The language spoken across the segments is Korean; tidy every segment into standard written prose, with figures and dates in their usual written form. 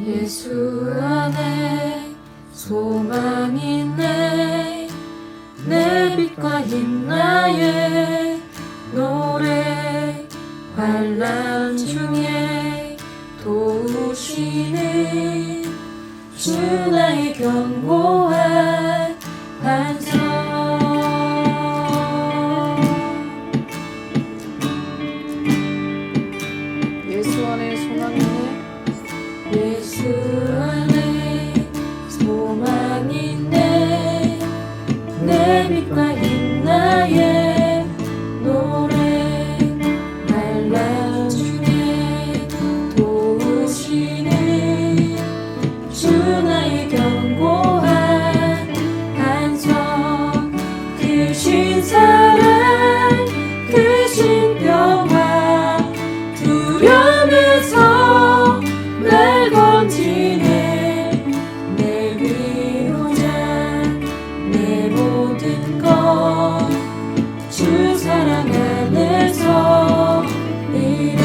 예수 안에 소망이 있네. 내 빛과 힘 나의 노래. 환난 중에 도우시는 주 나의 견고한 반석. 예수 안에 소망이 있네. 예수 안에 소망이 있네. 내 빛과 힘 나의 노래. 환난 중에 도우시는 주 나의 견고한 반석. 그 신사랑 그 신평화 두려움에서 날 건지네. 내 위로자 내 모든 것 주 사랑 안에서 이라.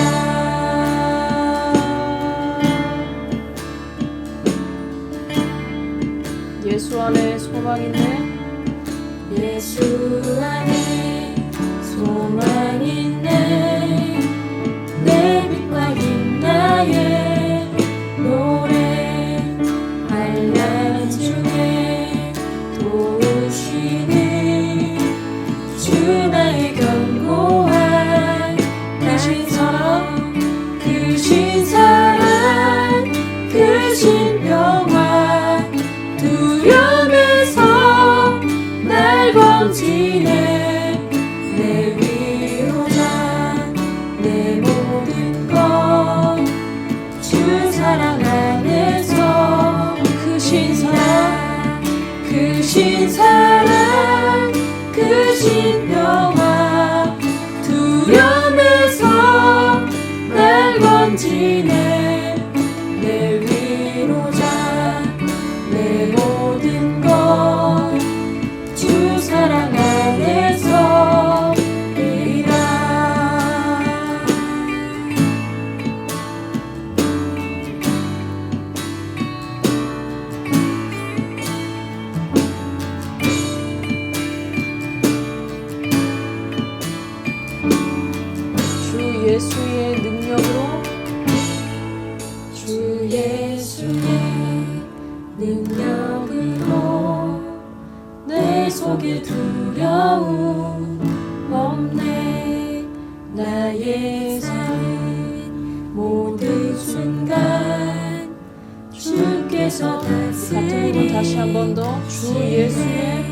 예수 안에 소망 있네. 예수 안에 소망 있네. 내 빛과 힘 나의 노래. 환난 중에 도우시는 주 나의 견고한 그 신사랑 그 신사랑 그 신평화 두려움에서 날 건지네. 내 위로자 내 모든 것 주 사랑 안에서. 그 신사랑 그 신사랑 그 신평화 두려움에서 날 건지네. 내 위로자 내 모든 것 주 사랑 안에서 이라. 주 예수의 능력으로. 주 예수의 능력으로 내 속에 두려움 없네. 나의 삶 모든 순간 주께서 다스리. 다시 한 번 더. 주 예수의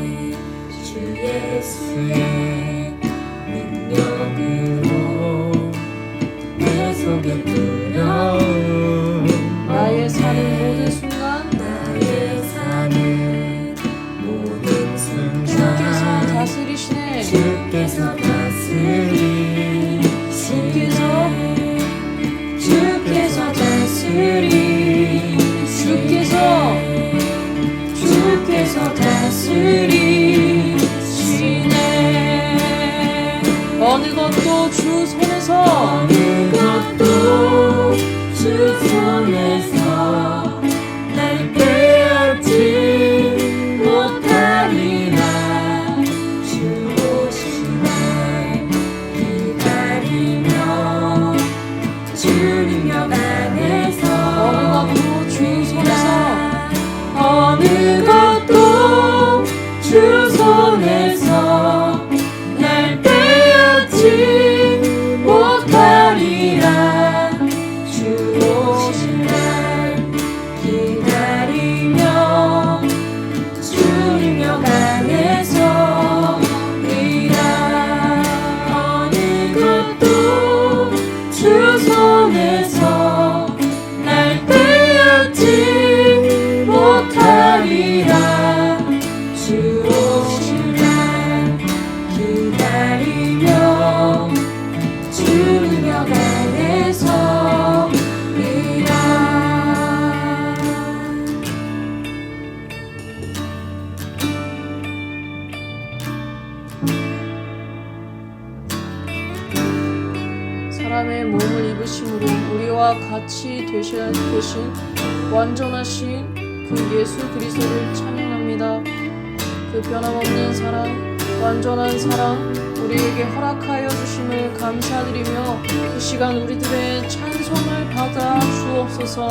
능력으로 내 속에 두려움. 나의 사는 모든 순간 주께서 다스리시네. 주께서 다스리. 주께서 다스리. 주께서 다스리시네. 어느 것도 주 손에서 날 빼앗지 못하리라. 주 오신 날 기다리며 주 능력 안에서. 어느 것도 주 손에서 날 빼앗지 못하리라. 주 오신 날 사람의 몸을 입으심으로 우리와 같이 되신 완전하신 그 예수 그리스도를 찬양합니다. 그 변함없는 사랑, 완전한 사랑 우리에게 허락하여 주심을 감사드리며 이 시간 우리들의 찬송을 받아 주옵소서.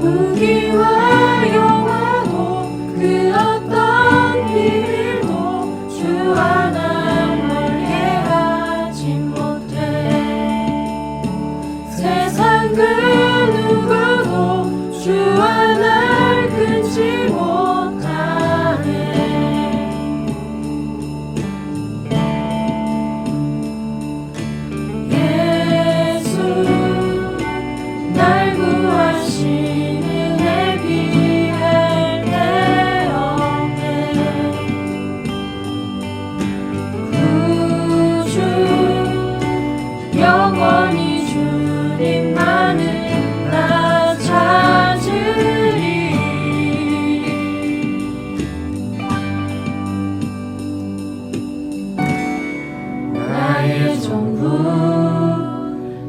부귀와 영화도 그 어떤 비밀도 주와 날 멀게 하지 못해. 세상 그 누구도 주와 날 끊지 못하네. 예수 날 구하시는 영원히 주님만을 나 찾으리. 나의 전부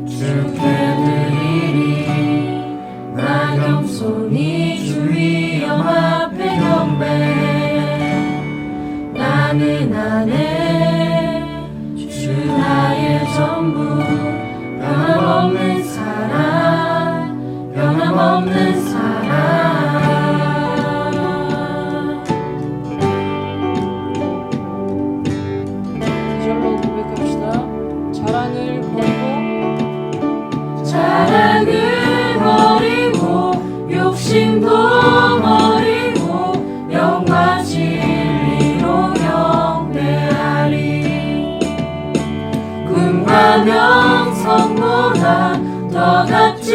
주께 드리리. 나 겸손히 주의 영 앞에 경배. 나는 안에 주 나의 전부. 변함없는 사랑, 변함없는 사랑. 이절로 고백합시다. 자랑을 버리고 욕심도 버리고 영과 진리로 경배하리. 꿈과 명성보다 더 값진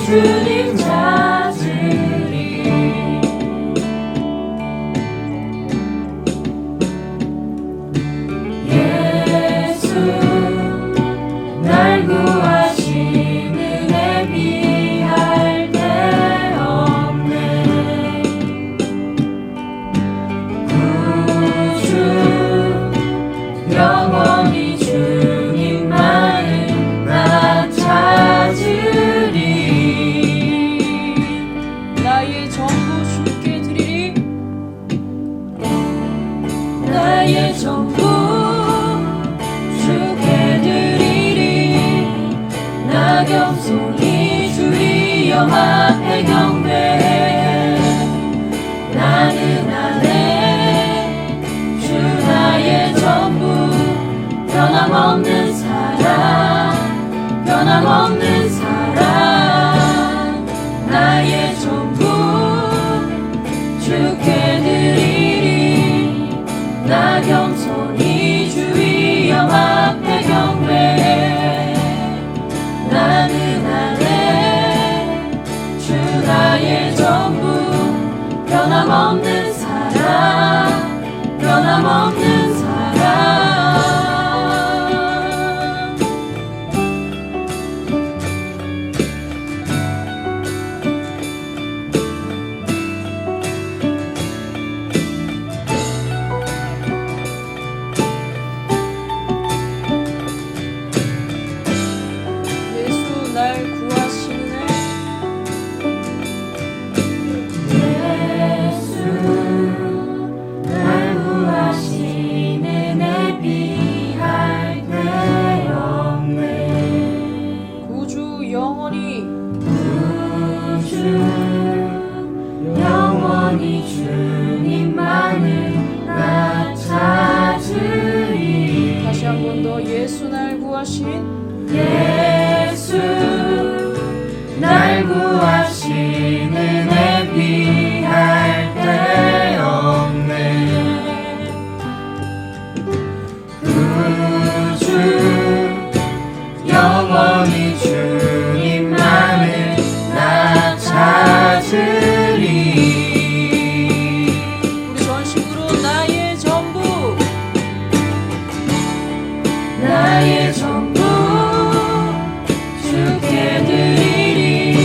주님 찾으리. 예수 날 구하신 은혜 비할 데 없네. 구주 영원히 주님만을 나 찾으리. 나의 전부 주께 드리리. 나의 전부 주께 드리리. 나 겸손히 주의 영 앞에 경배해. 나는 안에 주 나의 전부. 변함없는 사랑, 변함없는 사랑. 나의 전부 주께 드리리. 나 겸손히 주의 영 앞에 경배해. 나는 안에 주 나의 전부. 변함없는 사랑, 변함없는 사랑. 구하신 예수 날 구하신 은혜 비할 데 없네. 구주 영원히 주님만을 나 찾으리. 우리 전심으로 나의 전부 나의 전부 주께 드리리.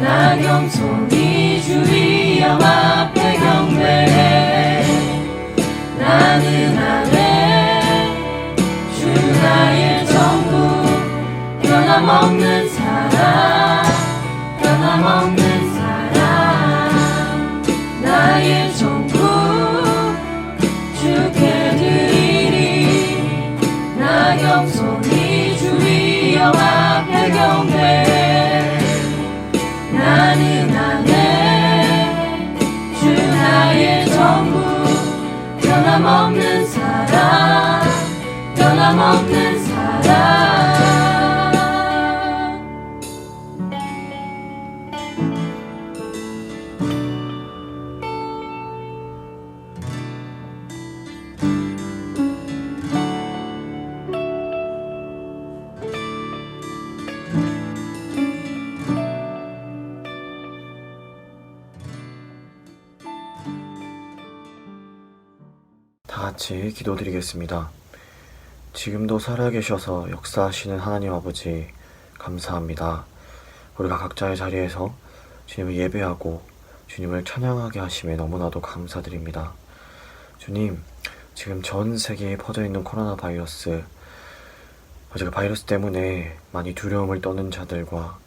나 겸손히 주의 영 앞에 경배해. 나는 안에 주 나의 전부. 변함없는 사랑 변함없는 사랑. 나의 전부 주께 드리리. 나 겸손히 주의 영 앞에 경배해. 나는 안에 주 나의 전부. 변함없는 사랑 변함없는 사랑. 다 같이 기도드리겠습니다. 지금도 살아계셔서 역사하시는 하나님 아버지 감사합니다. 우리가 각자의 자리에서 주님을 예배하고 주님을 찬양하게 하심에 너무나도 감사드립니다. 주님, 지금 전 세계에 퍼져있는 코로나 바이러스, 그 바이러스 때문에 많이 두려움을 떠는 자들과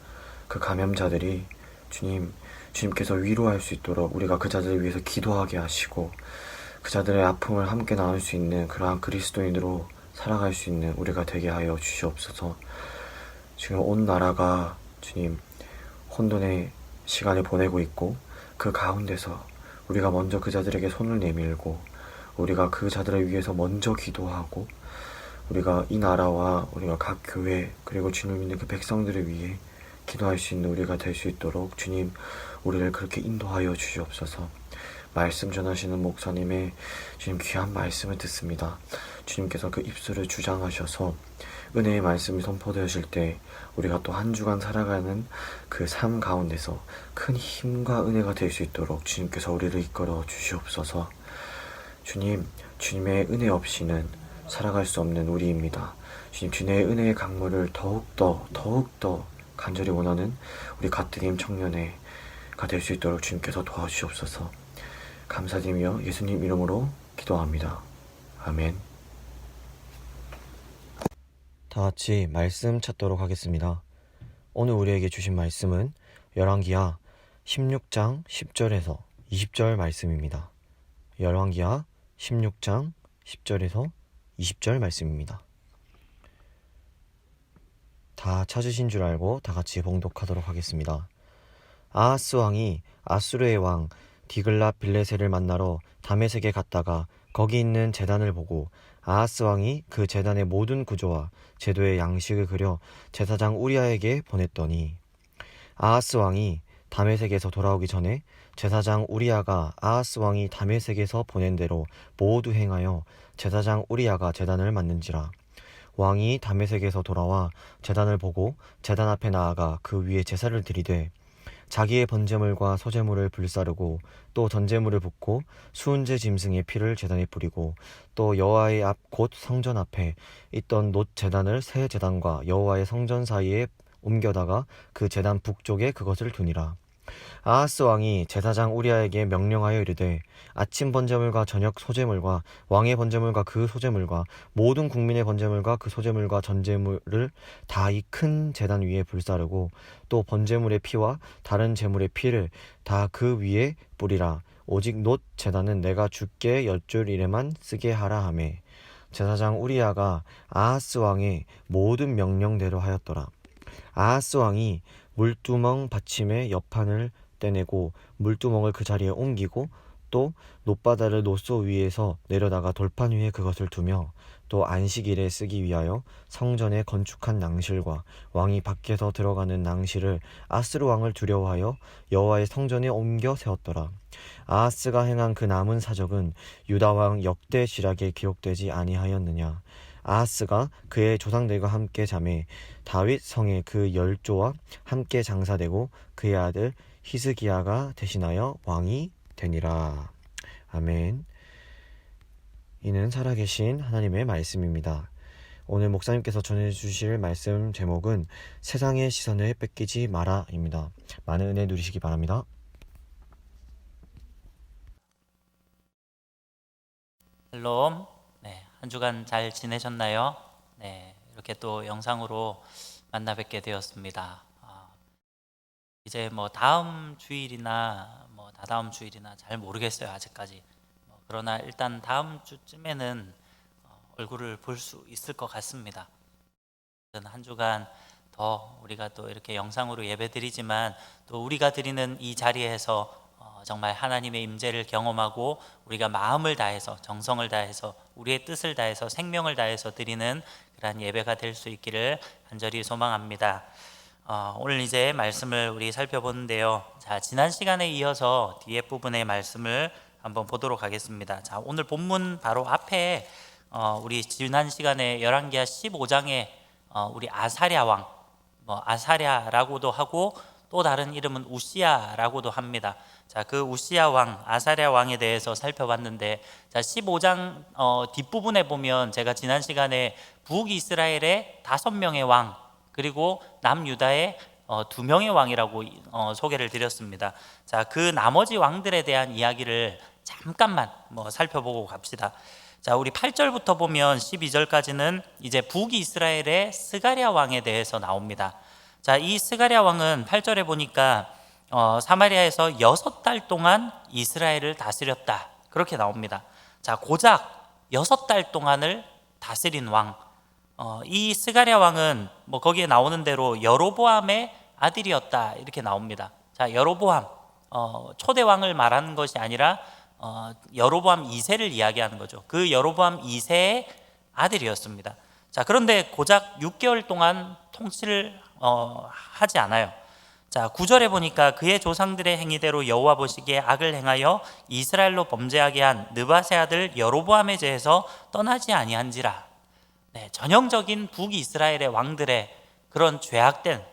그 감염자들이 주님께서 위로할 수 있도록 우리가 그 자들을 위해서 기도하게 하시고 그 자들의 아픔을 함께 나눌 수 있는 그러한 그리스도인으로 살아갈 수 있는 우리가 되게 하여 주시옵소서. 지금 온 나라가 주님 혼돈의 시간을 보내고 있고 그 가운데서 우리가 먼저 그 자들에게 손을 내밀고 우리가 그 자들을 위해서 먼저 기도하고 우리가 이 나라와 우리가 각 교회 그리고 주님 믿는 그 백성들을 위해 기도할 수 있는 우리가 될 수 있도록 주님 우리를 그렇게 인도하여 주시옵소서. 말씀 전하시는 목사님의 주님 귀한 말씀을 듣습니다. 주님께서 그 입술을 주장하셔서 은혜의 말씀이 선포되어질 때 우리가 또 한 주간 살아가는 그 삶 가운데서 큰 힘과 은혜가 될 수 있도록 주님께서 우리를 이끌어 주시옵소서. 주님의 은혜 없이는 살아갈 수 없는 우리입니다. 주님의 은혜의 강물을 더욱더 간절히 원하는 우리 갓드림 청년회가 될 수 있도록 주님께서 도와주시옵소서. 감사드리며 예수님 이름으로 기도합니다. 아멘. 다 같이 말씀 찾도록 하겠습니다. 오늘 우리에게 주신 말씀은 열왕기하 16장 10절에서 20절 말씀입니다. 열왕기하 16장 10절에서 20절 말씀입니다. 다 찾으신 줄 알고 다 같이 봉독하도록 하겠습니다. 아하스 왕이 아수르의 왕 디글랏 빌레셋을 만나러 다메섹에 갔다가 거기 있는 제단을 보고 아하스 왕이 그 제단의 모든 구조와 제도의 양식을 그려 제사장 우리아에게 보냈더니 아하스 왕이 다메섹에서 돌아오기 전에 제사장 우리아가 아하스 왕이 다메섹에서 보낸 대로 모두 행하여 제사장 우리아가 제단을 만든지라. 왕이 다메섹에서 돌아와 제단을 보고 제단 앞에 나아가 그 위에 제사를 드리되 자기의 번제물과 소제물을 불사르고 또 전제물을 붓고 수은제 짐승의 피를 제단에 뿌리고 또 여호와의 앞 곧 성전 앞에 있던 놋 제단을 새 제단과 여호와의 성전 사이에 옮겨다가 그 제단 북쪽에 그것을 두니라. 아하스 왕이 제사장 우리아에게 명령하여 이르되 아침 번제물과 저녁 소제물과 왕의 번제물과 그 소제물과 모든 국민의 번제물과 그 소제물과 전제물을 다 이 큰 제단 위에 불사르고 또 번제물의 피와 다른 제물의 피를 다 그 위에 뿌리라. 오직 놋 제단은 내가 주께 여쭐 일에만 쓰게 하라 하매 제사장 우리아가 아하스 왕의 모든 명령대로 하였더라. 아하스 왕이 물두멍 받침의 옆판을 떼내고 물두멍을 그 자리에 옮기고 또 놋바다를 놋소 위에서 내려다가 돌판 위에 그것을 두며 또 안식일에 쓰기 위하여 성전에 건축한 낭실과 왕이 밖에서 들어가는 낭실을 아스르 왕을 두려워하여 여호와의 성전에 옮겨 세웠더라. 아하스가 행한 그 남은 사적은 유다 왕 역대 지략에 기록되지 아니하였느냐. 아하스가 그의 조상들과 함께 잠에 다윗 성에 그 열조와 함께 장사되고 그의 아들 히스기야가 대신하여 왕이 되니라. 아멘. 이는 살아계신 하나님의 말씀입니다. 오늘 목사님께서 전해주실 말씀 제목은 세상의 시선을 뺏기지 마라입니다. 많은 은혜 누리시기 바랍니다. 샬롬. 한 주간 잘 지내셨나요? 이렇게 또 영상으로 만나 뵙게 되었습니다. 이제 뭐 다음 주일이나 뭐 다다음 주일이나 잘 모르겠어요, 아직까지. 그러나 일단 다음 주쯤에는 얼굴을 볼 수 있을 것 같습니다. 한 주간 더 우리가 또 이렇게 영상으로 예배드리지만 또 우리가 드리는 이 자리에서 정말 하나님의 임재를 경험하고 우리가 마음을 다해서 정성을 다해서 우리의 뜻을 다해서 생명을 다해서 드리는 그러한 예배가 될 수 있기를 간절히 소망합니다. 오늘 이제 말씀을 우리 살펴보는데요. 자, 지난 시간에 이어서 뒤에 부분의 말씀을 한번 보도록 하겠습니다. 자, 오늘 본문 바로 앞에 우리 지난 시간에 열왕기하 15장에 우리 아사랴 왕, 아사랴라고도 하고 또 다른 이름은 우시야라고도 합니다. 자, 그 우시야 왕, 아사랴 왕에 대해서 살펴봤는데, 자, 15장 뒷부분에 보면 제가 지난 시간에 북이스라엘의 5명의 왕, 그리고 남유다의 2명의 왕이라고 소개를 드렸습니다. 자, 그 나머지 왕들에 대한 이야기를 잠깐만 살펴보고 갑시다. 자, 우리 8절부터 보면 12절까지는 이제 북이스라엘의 스가랴 왕에 대해서 나옵니다. 자, 이 스가랴 왕은 8절에 보니까 사마리아에서 6달 동안 이스라엘을 다스렸다, 그렇게 나옵니다. 자, 고작 6달 동안을 다스린 왕, 이 스가랴 왕은 거기에 나오는 대로 여로보암의 아들이었다, 이렇게 나옵니다. 자, 여로보암, 초대 왕을 말하는 것이 아니라 여로보암 2세를 이야기하는 거죠. 그 여로보암 2세의 아들이었습니다. 자, 그런데 고작 6개월 동안 통치를 하지 않아요. 자, 9절에 보니까 그의 조상들의 행위대로 여호와 보시기에 악을 행하여 이스라엘로 범죄하게 한 느밧의 아들 여로보암에 대해서 떠나지 아니한지라. 전형적인 북이스라엘의 왕들의 그런 죄악된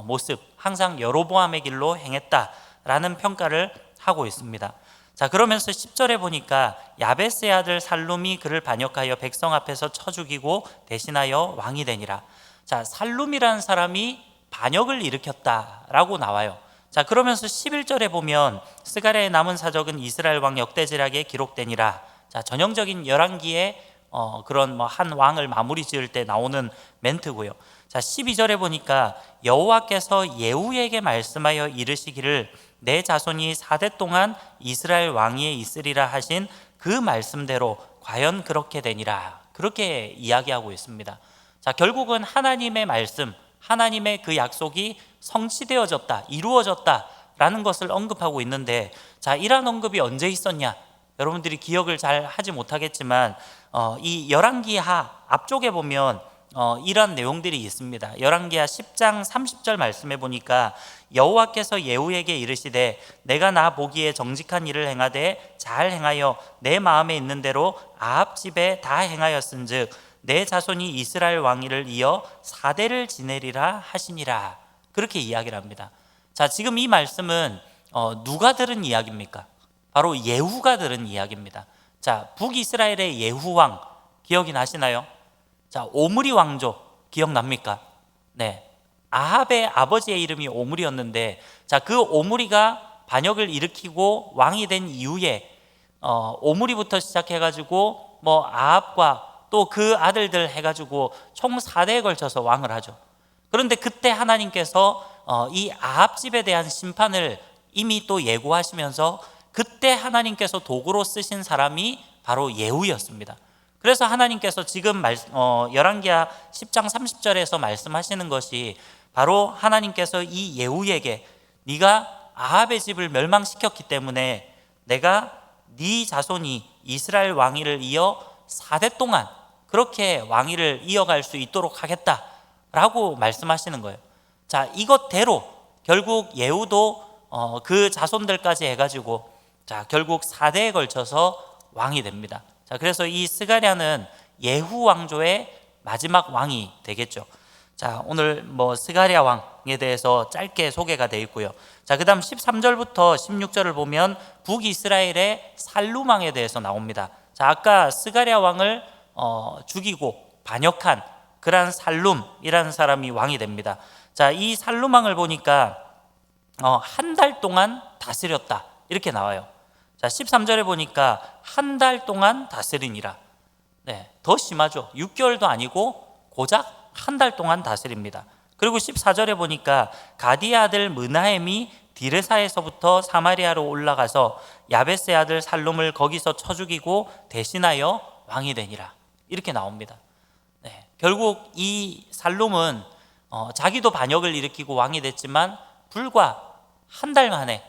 모습, 항상 여로보암의 길로 행했다라는 평가를 하고 있습니다. 자, 그러면서 10절에 보니까 야베스의 아들 살룸이 그를 반역하여 백성 앞에서 쳐 죽이고 대신하여 왕이 되니라. 자, 살룸이라는 사람이 반역을 일으켰다라고 나와요. 자, 그러면서 11절에 보면 스가랴의 남은 사적은 이스라엘 왕 역대지략에 기록되니라. 자, 전형적인 열왕기의 그런 한 왕을 마무리 지을 때 나오는 멘트고요. 자, 12절에 보니까 여호와께서 예후에게 말씀하여 이르시기를 내 자손이 4대 동안 이스라엘 왕위에 있으리라 하신 그 말씀대로 과연 그렇게 되니라, 그렇게 이야기하고 있습니다. 자, 결국은 하나님의 말씀, 하나님의 그 약속이 성취되어졌다, 이루어졌다라는 것을 언급하고 있는데, 자, 이러한 언급이 언제 있었냐? 여러분들이 기억을 잘 하지 못하겠지만 이 열왕기하 앞쪽에 보면 이런 내용들이 있습니다. 열왕기하 10장 30절 말씀해 보니까 여호와께서 예후에게 이르시되 내가 나 보기에 정직한 일을 행하되 잘 행하여 내 마음에 있는 대로 아합 집에 다 행하였은즉 내 자손이 이스라엘 왕위를 이어 4대를 지내리라 하시니라, 그렇게 이야기를 합니다. 자, 지금 이 말씀은 누가 들은 이야기입니까? 바로 예후가 들은 이야기입니다. 자, 북이스라엘의 예후 왕 기억이 나시나요? 자, 오므리 왕족 기억납니까? 네, 아합의 아버지의 이름이 오므리였는데, 자, 그 오므리가 반역을 일으키고 왕이 된 이후에 오므리부터 시작해가지고 아합과 또 그 아들들 해가지고 총 4대에 걸쳐서 왕을 하죠. 그런데 그때 하나님께서 이 아합 집에 대한 심판을 이미 또 예고하시면서 그때 하나님께서 도구로 쓰신 사람이 바로 예후였습니다. 그래서 하나님께서 지금 열왕기하 10장 30절에서 말씀하시는 것이 바로 하나님께서 이 예후에게 네가 아합의 집을 멸망시켰기 때문에 내가 네 자손이 이스라엘 왕위를 이어 4대 동안 그렇게 왕위를 이어갈 수 있도록 하겠다라고 말씀하시는 거예요. 자, 이것대로 결국 예후도 그 자손들까지 해가지고 자, 결국 4대에 걸쳐서 왕이 됩니다. 자, 그래서 이 스가랴는 예후 왕조의 마지막 왕이 되겠죠. 자, 오늘 스가랴 왕에 대해서 짧게 소개가 되어 있고요. 자, 그 다음 13절부터 16절을 보면 북이스라엘의 살룸 왕에 대해서 나옵니다. 자, 아까 스가랴 왕을 죽이고 반역한 그런 살룸이라는 사람이 왕이 됩니다. 자, 이 살룸 왕을 보니까 한 달 동안 다스렸다 이렇게 나와요. 자, 13절에 보니까 한 달 동안 다스리니라. 네, 더 심하죠. 6개월도 아니고 고작 한 달 동안 다스립니다. 그리고 14절에 보니까 가디의 아들 므나헴이 디르사에서부터 사마리아로 올라가서 야베스의 아들 살룸을 거기서 쳐 죽이고 대신하여 왕이 되니라 이렇게 나옵니다. 네, 결국 이 살룸은 자기도 반역을 일으키고 왕이 됐지만 불과 한 달 만에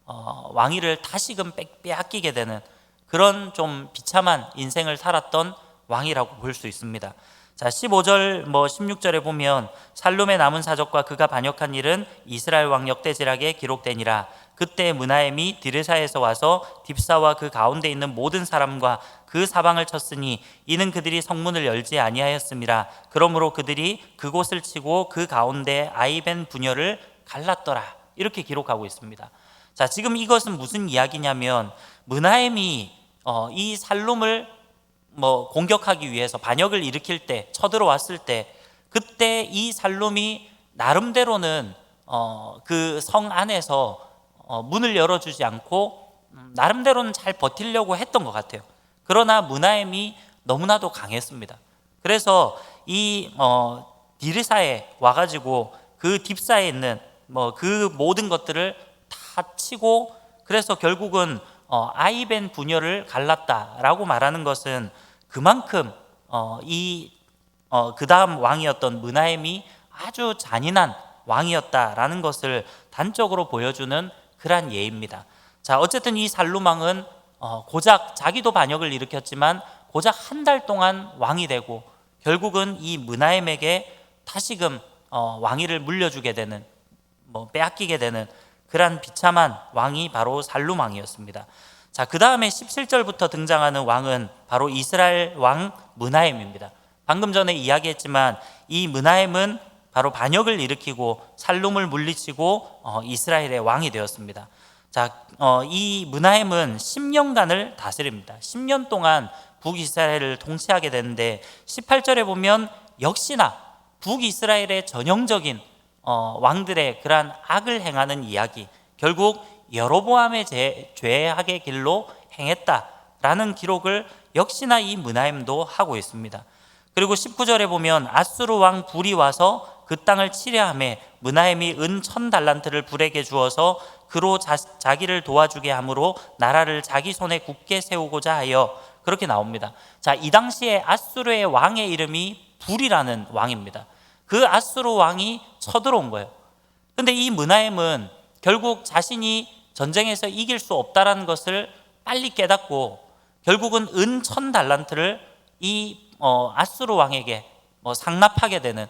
왕위를 다시금 빼앗기게 되는 그런 좀 비참한 인생을 살았던 왕이라고 볼 수 있습니다. 자, 15절 16절에 보면 살룸의 남은 사적과 그가 반역한 일은 이스라엘 왕 역대지락에 기록되니라. 그때 므나헴이 디르사에서 와서 딥사와 그 가운데 있는 모든 사람과 그 사방을 쳤으니 이는 그들이 성문을 열지 아니하였음이라. 그러므로 그들이 그곳을 치고 그 가운데 아이벤 부녀를 갈랐더라 이렇게 기록하고 있습니다. 자, 지금 이것은 무슨 이야기냐면 므나헴이 이 살룸을 공격하기 위해서 반역을 일으킬 때 쳐들어왔을 때 그때 이 살룸이 나름대로는 그 성 안에서 문을 열어주지 않고 나름대로는 잘 버티려고 했던 것 같아요. 그러나 므나헴이 너무나도 강했습니다. 그래서 이 디르사에 와가지고 그 딥사에 있는 그 모든 것들을 다 치고 그래서 결국은 아이벤 부녀를 갈랐다라고 말하는 것은 그만큼 그 다음 왕이었던 므나헴이 아주 잔인한 왕이었다라는 것을 단적으로 보여주는 그러한 예입니다. 자, 어쨌든 이 살룸 왕은 고작 자기도 반역을 일으켰지만 고작 한 달 동안 왕이 되고 결국은 이 므나헴에게 다시금 왕위를 물려주게 되는 빼앗기게 되는 그러한 비참한 왕이 바로 살룸 왕이었습니다. 자, 그 다음에 17절부터 등장하는 왕은 바로 이스라엘 왕 므나헴입니다. 방금 전에 이야기했지만 이 므나헴은 바로 반역을 일으키고 살룸을 물리치고 이스라엘의 왕이 되었습니다. 자, 이 므나헴은 10년간을 다스립니다. 10년 동안 북이스라엘을 통치하게 되는데 18절에 보면 역시나 북이스라엘의 전형적인 왕들의 그러한 악을 행하는 이야기, 결국 여로보암의 죄악의 길로 행했다라는 기록을 역시나 이 므나헴도 하고 있습니다. 그리고 19절에 보면 아수르 왕 불이 와서 그 땅을 치려하며 므나헴이 은 1000달란트를 불에게 주어서 그로 자기를 도와주게 함으로 나라를 자기 손에 굳게 세우고자 하여 그렇게 나옵니다. 자, 이 당시에 아수르의 왕의 이름이 불이라는 왕입니다. 그 아수르 왕이 쳐들어온 거예요. 근데 이 므나헴은 결국 자신이 전쟁에서 이길 수 없다라는 것을 빨리 깨닫고 결국은 은 1000달란트를 이 아수르 왕에게 상납하게 되는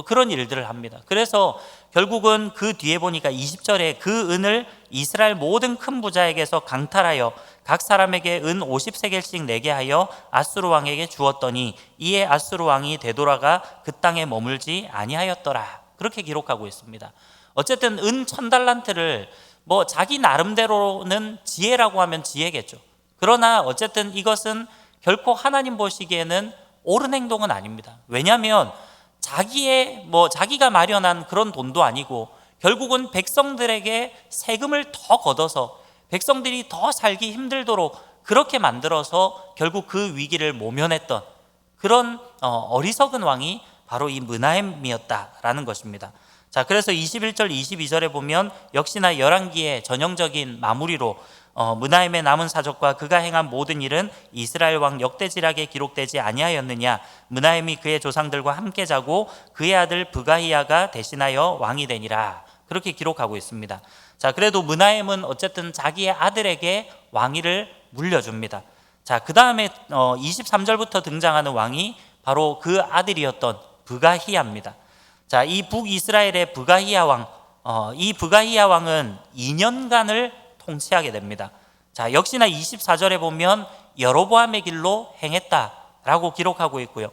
그런 일들을 합니다. 그래서 결국은 그 뒤에 보니까 20절에 그 은을 이스라엘 모든 큰 부자에게서 강탈하여 각 사람에게 은 50세겔씩 내게 하여 아수르 왕에게 주었더니 이에 아수르 왕이 되돌아가 그 땅에 머물지 아니하였더라. 그렇게 기록하고 있습니다. 어쨌든 은 1000달란트를 자기 나름대로는 지혜라고 하면 지혜겠죠. 그러나 어쨌든 이것은 결코 하나님 보시기에는 옳은 행동은 아닙니다. 왜냐하면 자기가 마련한 그런 돈도 아니고 결국은 백성들에게 세금을 더 걷어서 백성들이 더 살기 힘들도록 그렇게 만들어서 결국 그 위기를 모면했던 그런 어리석은 왕이 바로 이 므나헴이었다라는 것입니다. 자, 그래서 21절 22절에 보면 역시나 열왕기의 전형적인 마무리로 므나헴의 남은 사적과 그가 행한 모든 일은 이스라엘 왕 역대지락에 기록되지 아니하였느냐. 므나헴이 그의 조상들과 함께 자고 그의 아들 브가히야가 대신하여 왕이 되니라. 그렇게 기록하고 있습니다. 자, 그래도 므나헴은 어쨌든 자기의 아들에게 왕위를 물려줍니다. 자, 그 다음에 23절부터 등장하는 왕이 바로 그 아들이었던 브가히야입니다. 자, 이 북이스라엘의 브가히야 왕, 이 브가히야 왕은 2년간을 통치하게 됩니다. 자, 역시나 24절에 보면 여로보암의 길로 행했다라고 기록하고 있고요.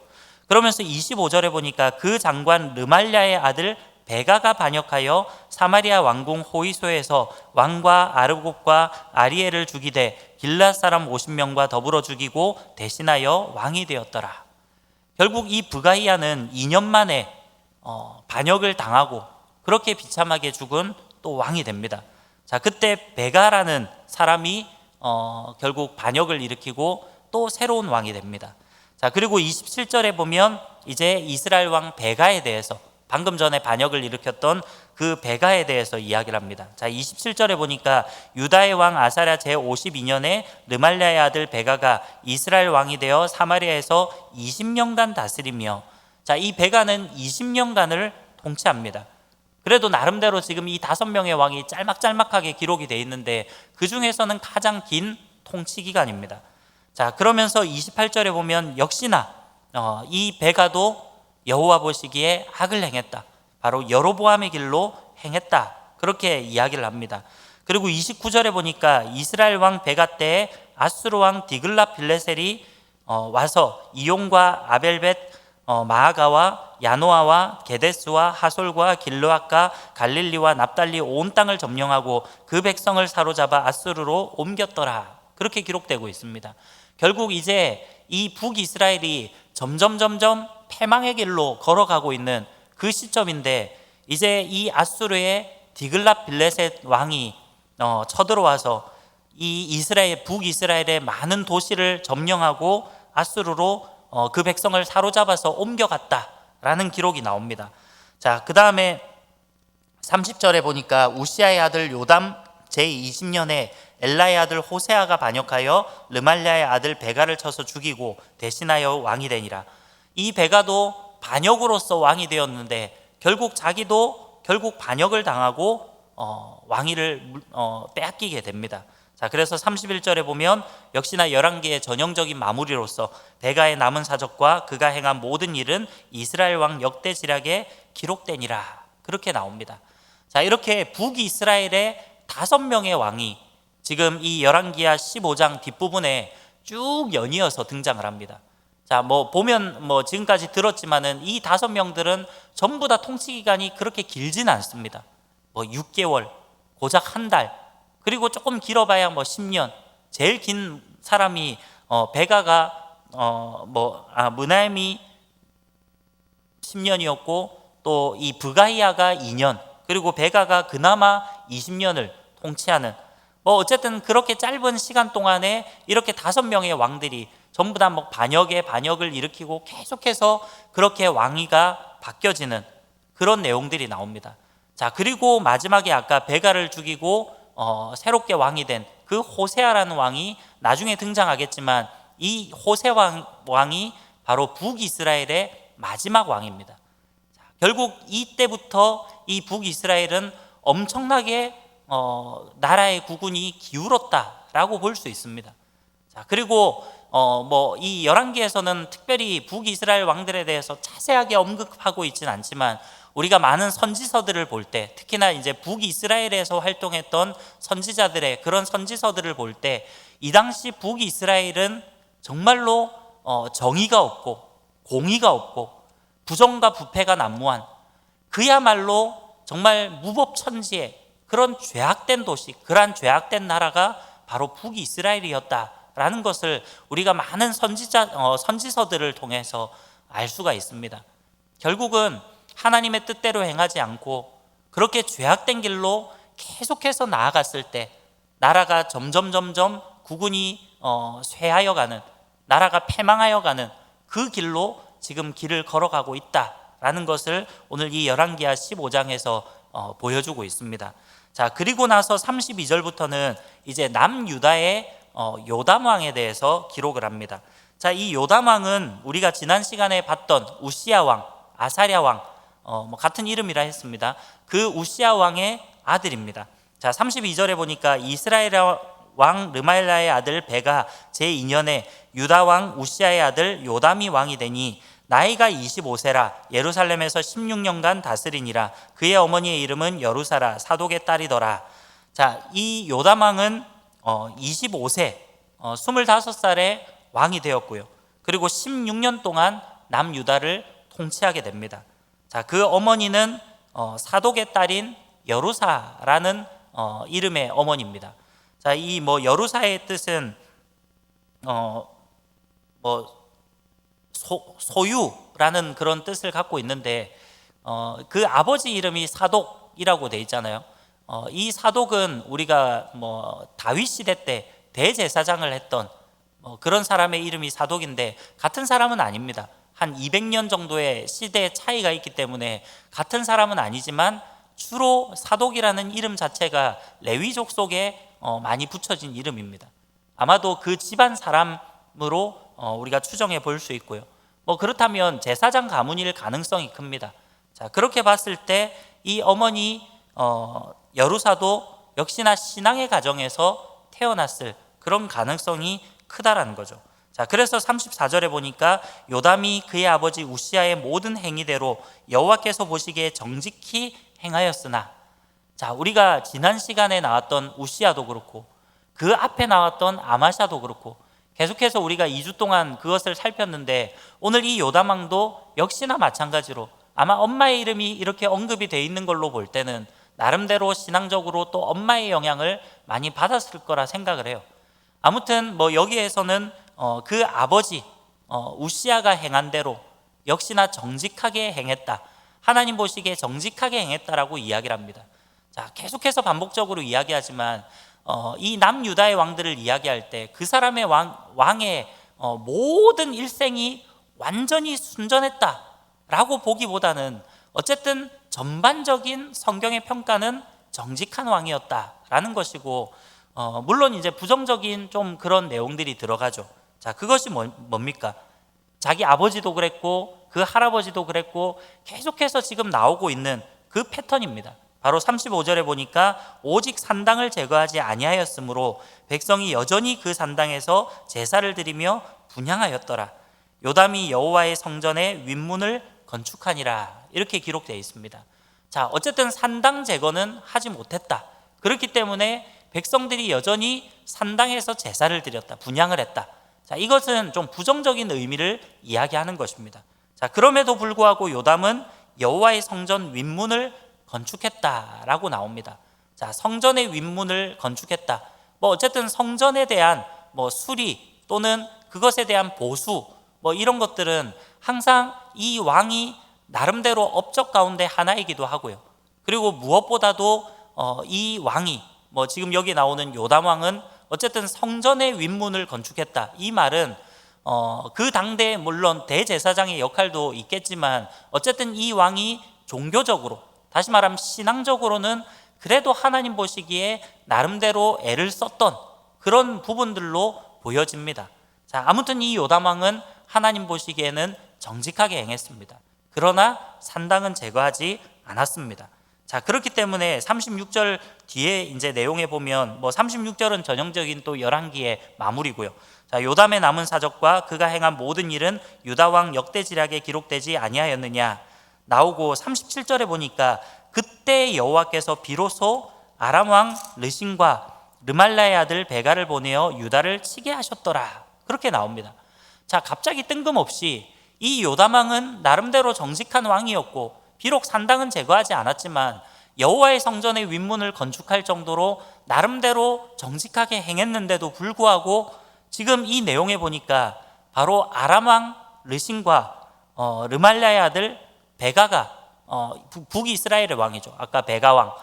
그러면서 25절에 보니까 그 장관 르말랴의 아들 베가가 반역하여 사마리아 왕궁 호이소에서 왕과 아르곱과 아리엘을 죽이되 길앗 사람 50명과 더불어 죽이고 대신하여 왕이 되었더라. 결국 이 브가히야는 2년 만에 반역을 당하고 그렇게 비참하게 죽은 또 왕이 됩니다. 자, 그때 베가라는 사람이 결국 반역을 일으키고 또 새로운 왕이 됩니다. 자, 그리고 27절에 보면 이제 이스라엘 왕 베가에 대해서, 방금 전에 반역을 일으켰던 그 베가에 대해서 이야기를 합니다. 자, 27절에 보니까 유다의 왕 아사랴 제52년에 르말랴의 아들 베가가 이스라엘 왕이 되어 사마리아에서 20년간 다스리며, 자, 이 베가는 20년간을 통치합니다. 그래도 나름대로 지금 이 5명의 왕이 짤막짤막하게 기록이 되어 있는데 그 중에서는 가장 긴 통치 기간입니다. 자, 그러면서 28절에 보면 역시나 이 베가도 여호와 보시기에 악을 행했다, 바로 여로보암의 길로 행했다, 그렇게 이야기를 합니다. 그리고 29절에 보니까 이스라엘 왕 베가 때에 아수르 왕 디글라 빌레셀이 와서 이용과 아벨벳 마아가와 야노아와 게데스와 하솔과 길르앗과 갈릴리와 납달리 온 땅을 점령하고 그 백성을 사로잡아 아수르로 옮겼더라, 그렇게 기록되고 있습니다. 결국 이제 이 북이스라엘이 점점 패망의 길로 걸어가고 있는 그 시점인데, 이제 이 아수르의 디글랏 빌레셋 왕이 쳐들어와서 이 이스라엘, 북이스라엘의 많은 도시를 점령하고 아수르로 그 백성을 사로잡아서 옮겨갔다라는 기록이 나옵니다. 자, 그 다음에 30절에 보니까 우시아의 아들 요담 제20년에 엘라의 아들 호세아가 반역하여 르말랴의 아들 베가를 쳐서 죽이고 대신하여 왕이 되니라. 이 베가도 반역으로서 왕이 되었는데 결국 자기도 반역을 당하고 왕위를 빼앗기게 됩니다. 자, 그래서 31절에 보면 역시나 열왕기의 전형적인 마무리로서 베가의 남은 사적과 그가 행한 모든 일은 이스라엘 왕 역대지략에 기록되니라, 그렇게 나옵니다. 자, 이렇게 북이스라엘의 5명의 왕이 지금 이 열왕기하 15장 뒷부분에 쭉 연이어서 등장을 합니다. 자, 보면 지금까지 들었지만은 이 5명들은 전부 다 통치 기간이 그렇게 길지는 않습니다. 6개월, 고작 한 달, 그리고 조금 길어봐야 10년. 제일 긴 사람이 베가가 무나임이 10년이었고 또 이 브가히야가 2년, 그리고 베가가 그나마 20년을 통치하는, 어쨌든 그렇게 짧은 시간 동안에 이렇게 5명의 왕들이 전부 다 반역을 일으키고 계속해서 그렇게 왕위가 바뀌어지는 그런 내용들이 나옵니다. 자, 그리고 마지막에 아까 베가를 죽이고 새롭게 왕이 된 그 호세아라는 왕이 나중에 등장하겠지만 이 호세 왕이 바로 북이스라엘의 마지막 왕입니다. 자, 결국 이때부터 이 북이스라엘은 엄청나게 나라의 국운이 기울었다라고 볼 수 있습니다. 자, 그리고 이 열왕기에서는 특별히 북이스라엘 왕들에 대해서 자세하게 언급하고 있지는 않지만 우리가 많은 선지서들을 볼 때, 특히나 이제 북이스라엘에서 활동했던 선지자들의 그런 선지서들을 볼 때 이 당시 북이스라엘은 정말로 정의가 없고 공의가 없고 부정과 부패가 난무한, 그야말로 정말 무법천지의 그런 죄악된 도시, 그러한 죄악된 나라가 바로 북이스라엘이었다라는 것을 우리가 많은 선지서들을 통해서 알 수가 있습니다. 결국은 하나님의 뜻대로 행하지 않고 그렇게 죄악된 길로 계속해서 나아갔을 때 나라가 점점 국운이 쇠하여 가는, 나라가 패망하여 가는 그 길로 지금 길을 걸어가고 있다라는 것을 오늘 이 열왕기하 15장에서 보여주고 있습니다. 자, 그리고 나서 32절부터는 이제 남유다의 요담 왕에 대해서 기록을 합니다. 자, 이 요담 왕은 우리가 지난 시간에 봤던 우시야 왕, 아사랴 왕, 같은 이름이라 했습니다. 그 우시야 왕의 아들입니다. 자, 32절에 보니까 이스라엘 왕 르말라의 아들 베가 제2년에 유다 왕 우시아의 아들 요담이 왕이 되니 나이가 25세라 예루살렘에서 16년간 다스리니라. 그의 어머니의 이름은 여루사라 사독의 딸이더라. 자, 이 요담 왕은 25세 25살에 왕이 되었고요. 그리고 16년 동안 남유다를 통치하게 됩니다. 자, 그 어머니는 사독의 딸인 여루사라는 이름의 어머니입니다. 자, 이 여루사의 뜻은 소유라는 그런 뜻을 갖고 있는데 그 아버지 이름이 사독이라고 돼 있잖아요. 이 사독은 우리가 다윗 시대 때 대제사장을 했던 그런 사람의 이름이 사독인데 같은 사람은 아닙니다. 한 200년 정도의 시대 차이가 있기 때문에 같은 사람은 아니지만 주로 사독이라는 이름 자체가 레위족 속에 많이 붙여진 이름입니다. 아마도 그 집안 사람으로 우리가 추정해 볼 수 있고요. 그렇다면 제사장 가문일 가능성이 큽니다. 자, 그렇게 봤을 때 이 어머니 여루사도 역시나 신앙의 가정에서 태어났을 그런 가능성이 크다라는 거죠. 자, 그래서 34절에 보니까 요담이 그의 아버지 우시아의 모든 행위대로 여호와께서 보시기에 정직히 행하였으나, 자, 우리가 지난 시간에 나왔던 우시아도 그렇고 그 앞에 나왔던 아마샤도 그렇고 계속해서 우리가 2주 동안 그것을 살폈는데 오늘 이 요담 왕도 역시나 마찬가지로 아마 엄마의 이름이 이렇게 언급이 돼 있는 걸로 볼 때는 나름대로 신앙적으로 또 엄마의 영향을 많이 받았을 거라 생각을 해요. 아무튼 여기에서는 그 아버지 우시아가 행한 대로 역시나 정직하게 행했다, 하나님 보시기에 정직하게 행했다라고 이야기를 합니다. 자, 계속해서 반복적으로 이야기하지만 이 남유다의 왕들을 이야기할 때 그 사람의 왕의 모든 일생이 완전히 순전했다라고 보기보다는 어쨌든 전반적인 성경의 평가는 정직한 왕이었다라는 것이고, 물론 이제 부정적인 좀 그런 내용들이 들어가죠. 자, 그것이 뭡니까? 자기 아버지도 그랬고 그 할아버지도 그랬고 계속해서 지금 나오고 있는 그 패턴입니다. 바로 35절에 보니까 오직 산당을 제거하지 아니하였으므로 백성이 여전히 그 산당에서 제사를 드리며 분향하였더라. 요담이 여호와의 성전의 윗문을 건축하니라. 이렇게 기록되어 있습니다. 자, 어쨌든 산당 제거는 하지 못했다. 그렇기 때문에 백성들이 여전히 산당에서 제사를 드렸다, 분향을 했다. 자, 이것은 좀 부정적인 의미를 이야기하는 것입니다. 자, 그럼에도 불구하고 요담은 여호와의 성전 윗문을 건축했다라고 나옵니다. 자, 성전의 윗문을 건축했다. 어쨌든 성전에 대한 수리 또는 그것에 대한 보수 이런 것들은 항상 이 왕이 나름대로 업적 가운데 하나이기도 하고요. 그리고 무엇보다도 이 왕이 지금 여기 나오는 요담 왕은 어쨌든 성전의 윗문을 건축했다. 이 말은 그 당대에 물론 대제사장의 역할도 있겠지만 어쨌든 이 왕이 종교적으로, 다시 말하면 신앙적으로는 그래도 하나님 보시기에 나름대로 애를 썼던 그런 부분들로 보여집니다. 자, 아무튼 이 요담 왕은 하나님 보시기에는 정직하게 행했습니다. 그러나 산당은 제거하지 않았습니다. 자, 그렇기 때문에 36절 뒤에 이제 내용에 보면 36절은 전형적인 또 열왕기의 마무리고요. 자, 요담의 남은 사적과 그가 행한 모든 일은 유다 왕 역대지략에 기록되지 아니하였느냐 나오고 37절에 보니까 그때 여호와께서 비로소 아람 왕 르신과 르말라의 아들 베가를 보내어 유다를 치게 하셨더라. 그렇게 나옵니다. 자, 갑자기 뜬금없이 이 요담 왕은 나름대로 정직한 왕이었고 비록 산당은 제거하지 않았지만 여호와의 성전의 윗문을 건축할 정도로 나름대로 정직하게 행했는데도 불구하고 지금 이 내용에 보니까 바로 아람 왕 르신과 르말라의 아들 베가가 북이스라엘의 왕이죠. 아까 베가 왕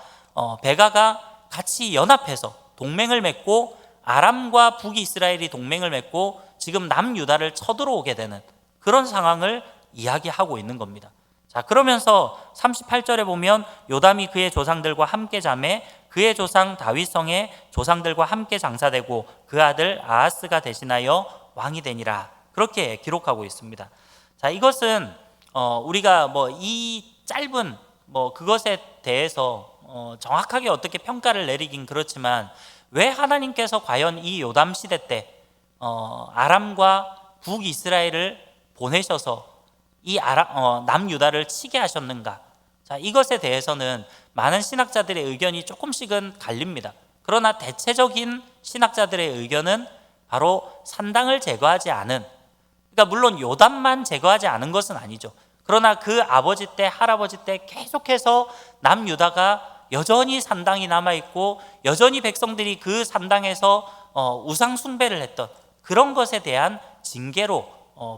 베가가 같이 연합해서 동맹을 맺고 아람과 북이스라엘이 동맹을 맺고 지금 남유다를 쳐들어오게 되는 그런 상황을 이야기하고 있는 겁니다. 자, 그러면서 38절에 보면 요담이 그의 조상들과 함께 자매 그의 조상 다윗성의 조상들과 함께 장사되고 그 아들 아하스가 대신하여 왕이 되니라. 그렇게 기록하고 있습니다. 자, 이것은 우리가 이 짧은 그것에 대해서 정확하게 어떻게 평가를 내리긴 그렇지만 왜 하나님께서 과연 이 요담 시대 때 아람과 북이스라엘을 보내셔서 이 남유다를 치게 하셨는가? 자, 이것에 대해서는 많은 신학자들의 의견이 조금씩은 갈립니다. 그러나 대체적인 신학자들의 의견은 바로 산당을 제거하지 않은, 그러니까 물론 요담만 제거하지 않은 것은 아니죠. 그러나 그 아버지 때 할아버지 때 계속해서 남유다가 여전히 산당이 남아있고 여전히 백성들이 그 산당에서 우상 숭배를 했던 그런 것에 대한 징계로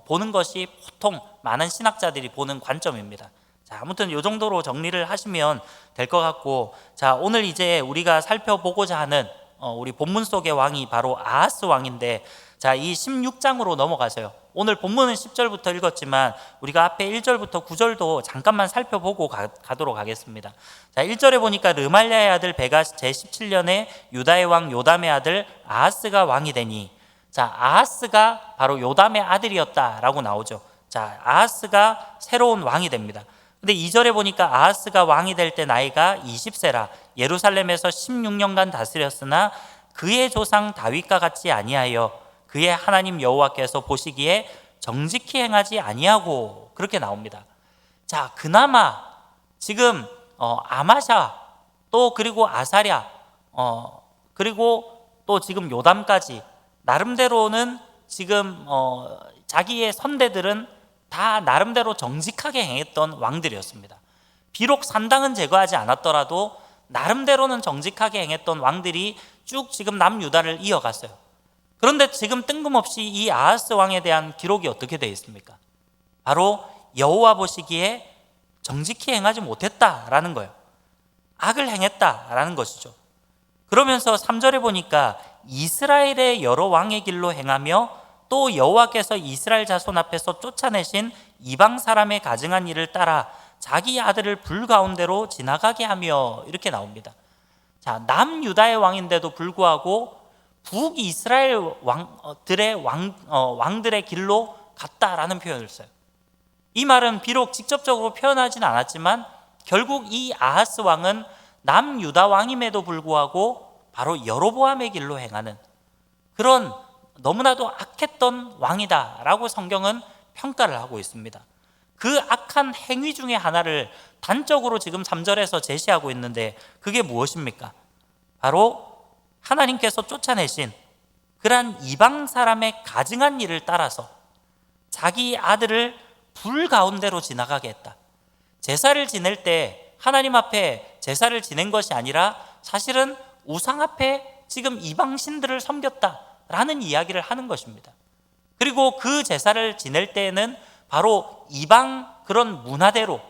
보는 것이 보통 많은 신학자들이 보는 관점입니다. 자, 아무튼 이 정도로 정리를 하시면 될 것 같고, 자, 오늘 이제 우리가 살펴보고자 하는 우리 본문 속의 왕이 바로 아하스 왕인데, 자, 이 16장으로 넘어가서요. 오늘 본문은 10절부터 읽었지만 우리가 앞에 1절부터 9절도 잠깐만 살펴보고 가도록 하겠습니다. 자, 1절에 보니까 르말랴의 아들 베가 제17년에 유다의 왕 요담의 아들 아하스가 왕이 되니, 자, 아하스가 바로 요담의 아들이었다라고 나오죠. 자, 아하스가 새로운 왕이 됩니다. 근데 2절에 보니까 아하스가 왕이 될 때 나이가 20세라 예루살렘에서 16년간 다스렸으나 그의 조상 다윗과 같지 아니하여 그의 하나님 여호와께서 보시기에 정직히 행하지 아니하고, 그렇게 나옵니다. 자, 그나마 지금 아마샤 또 그리고 아사랴 그리고 또 지금 요담까지 나름대로는 지금 자기의 선대들은 다 나름대로 정직하게 행했던 왕들이었습니다. 비록 산당은 제거하지 않았더라도 나름대로는 정직하게 행했던 왕들이 쭉 지금 남유다를 이어갔어요. 그런데 지금 뜬금없이 이 아하스 왕에 대한 기록이 어떻게 되어 있습니까? 바로 여호와 보시기에 정직히 행하지 못했다라는 거예요. 악을 행했다라는 것이죠. 그러면서 3절에 보니까 이스라엘의 여러 왕의 길로 행하며 또 여호와께서 이스라엘 자손 앞에서 쫓아내신 이방 사람의 가증한 일을 따라 자기 아들을 불 가운데로 지나가게 하며, 이렇게 나옵니다. 자, 남유다의 왕인데도 불구하고 북이스라엘 왕들의 길로 갔다라는 표현을 써요. 이 말은 비록 직접적으로 표현하지는 않았지만 결국 이 아하스 왕은 남유다 왕임에도 불구하고 바로 여로보암의 길로 행하는 그런 너무나도 악했던 왕이다라고 성경은 평가를 하고 있습니다. 그 악한 행위 중에 하나를 단적으로 지금 3절에서 제시하고 있는데 그게 무엇입니까? 바로 하나님께서 쫓아내신 그러한 이방 사람의 가증한 일을 따라서 자기 아들을 불 가운데로 지나가게 했다. 제사를 지낼 때 하나님 앞에 제사를 지낸 것이 아니라 사실은 우상 앞에 지금 이방 신들을 섬겼다라는 이야기를 하는 것입니다. 그리고 그 제사를 지낼 때에는 바로 이방 그런 문화대로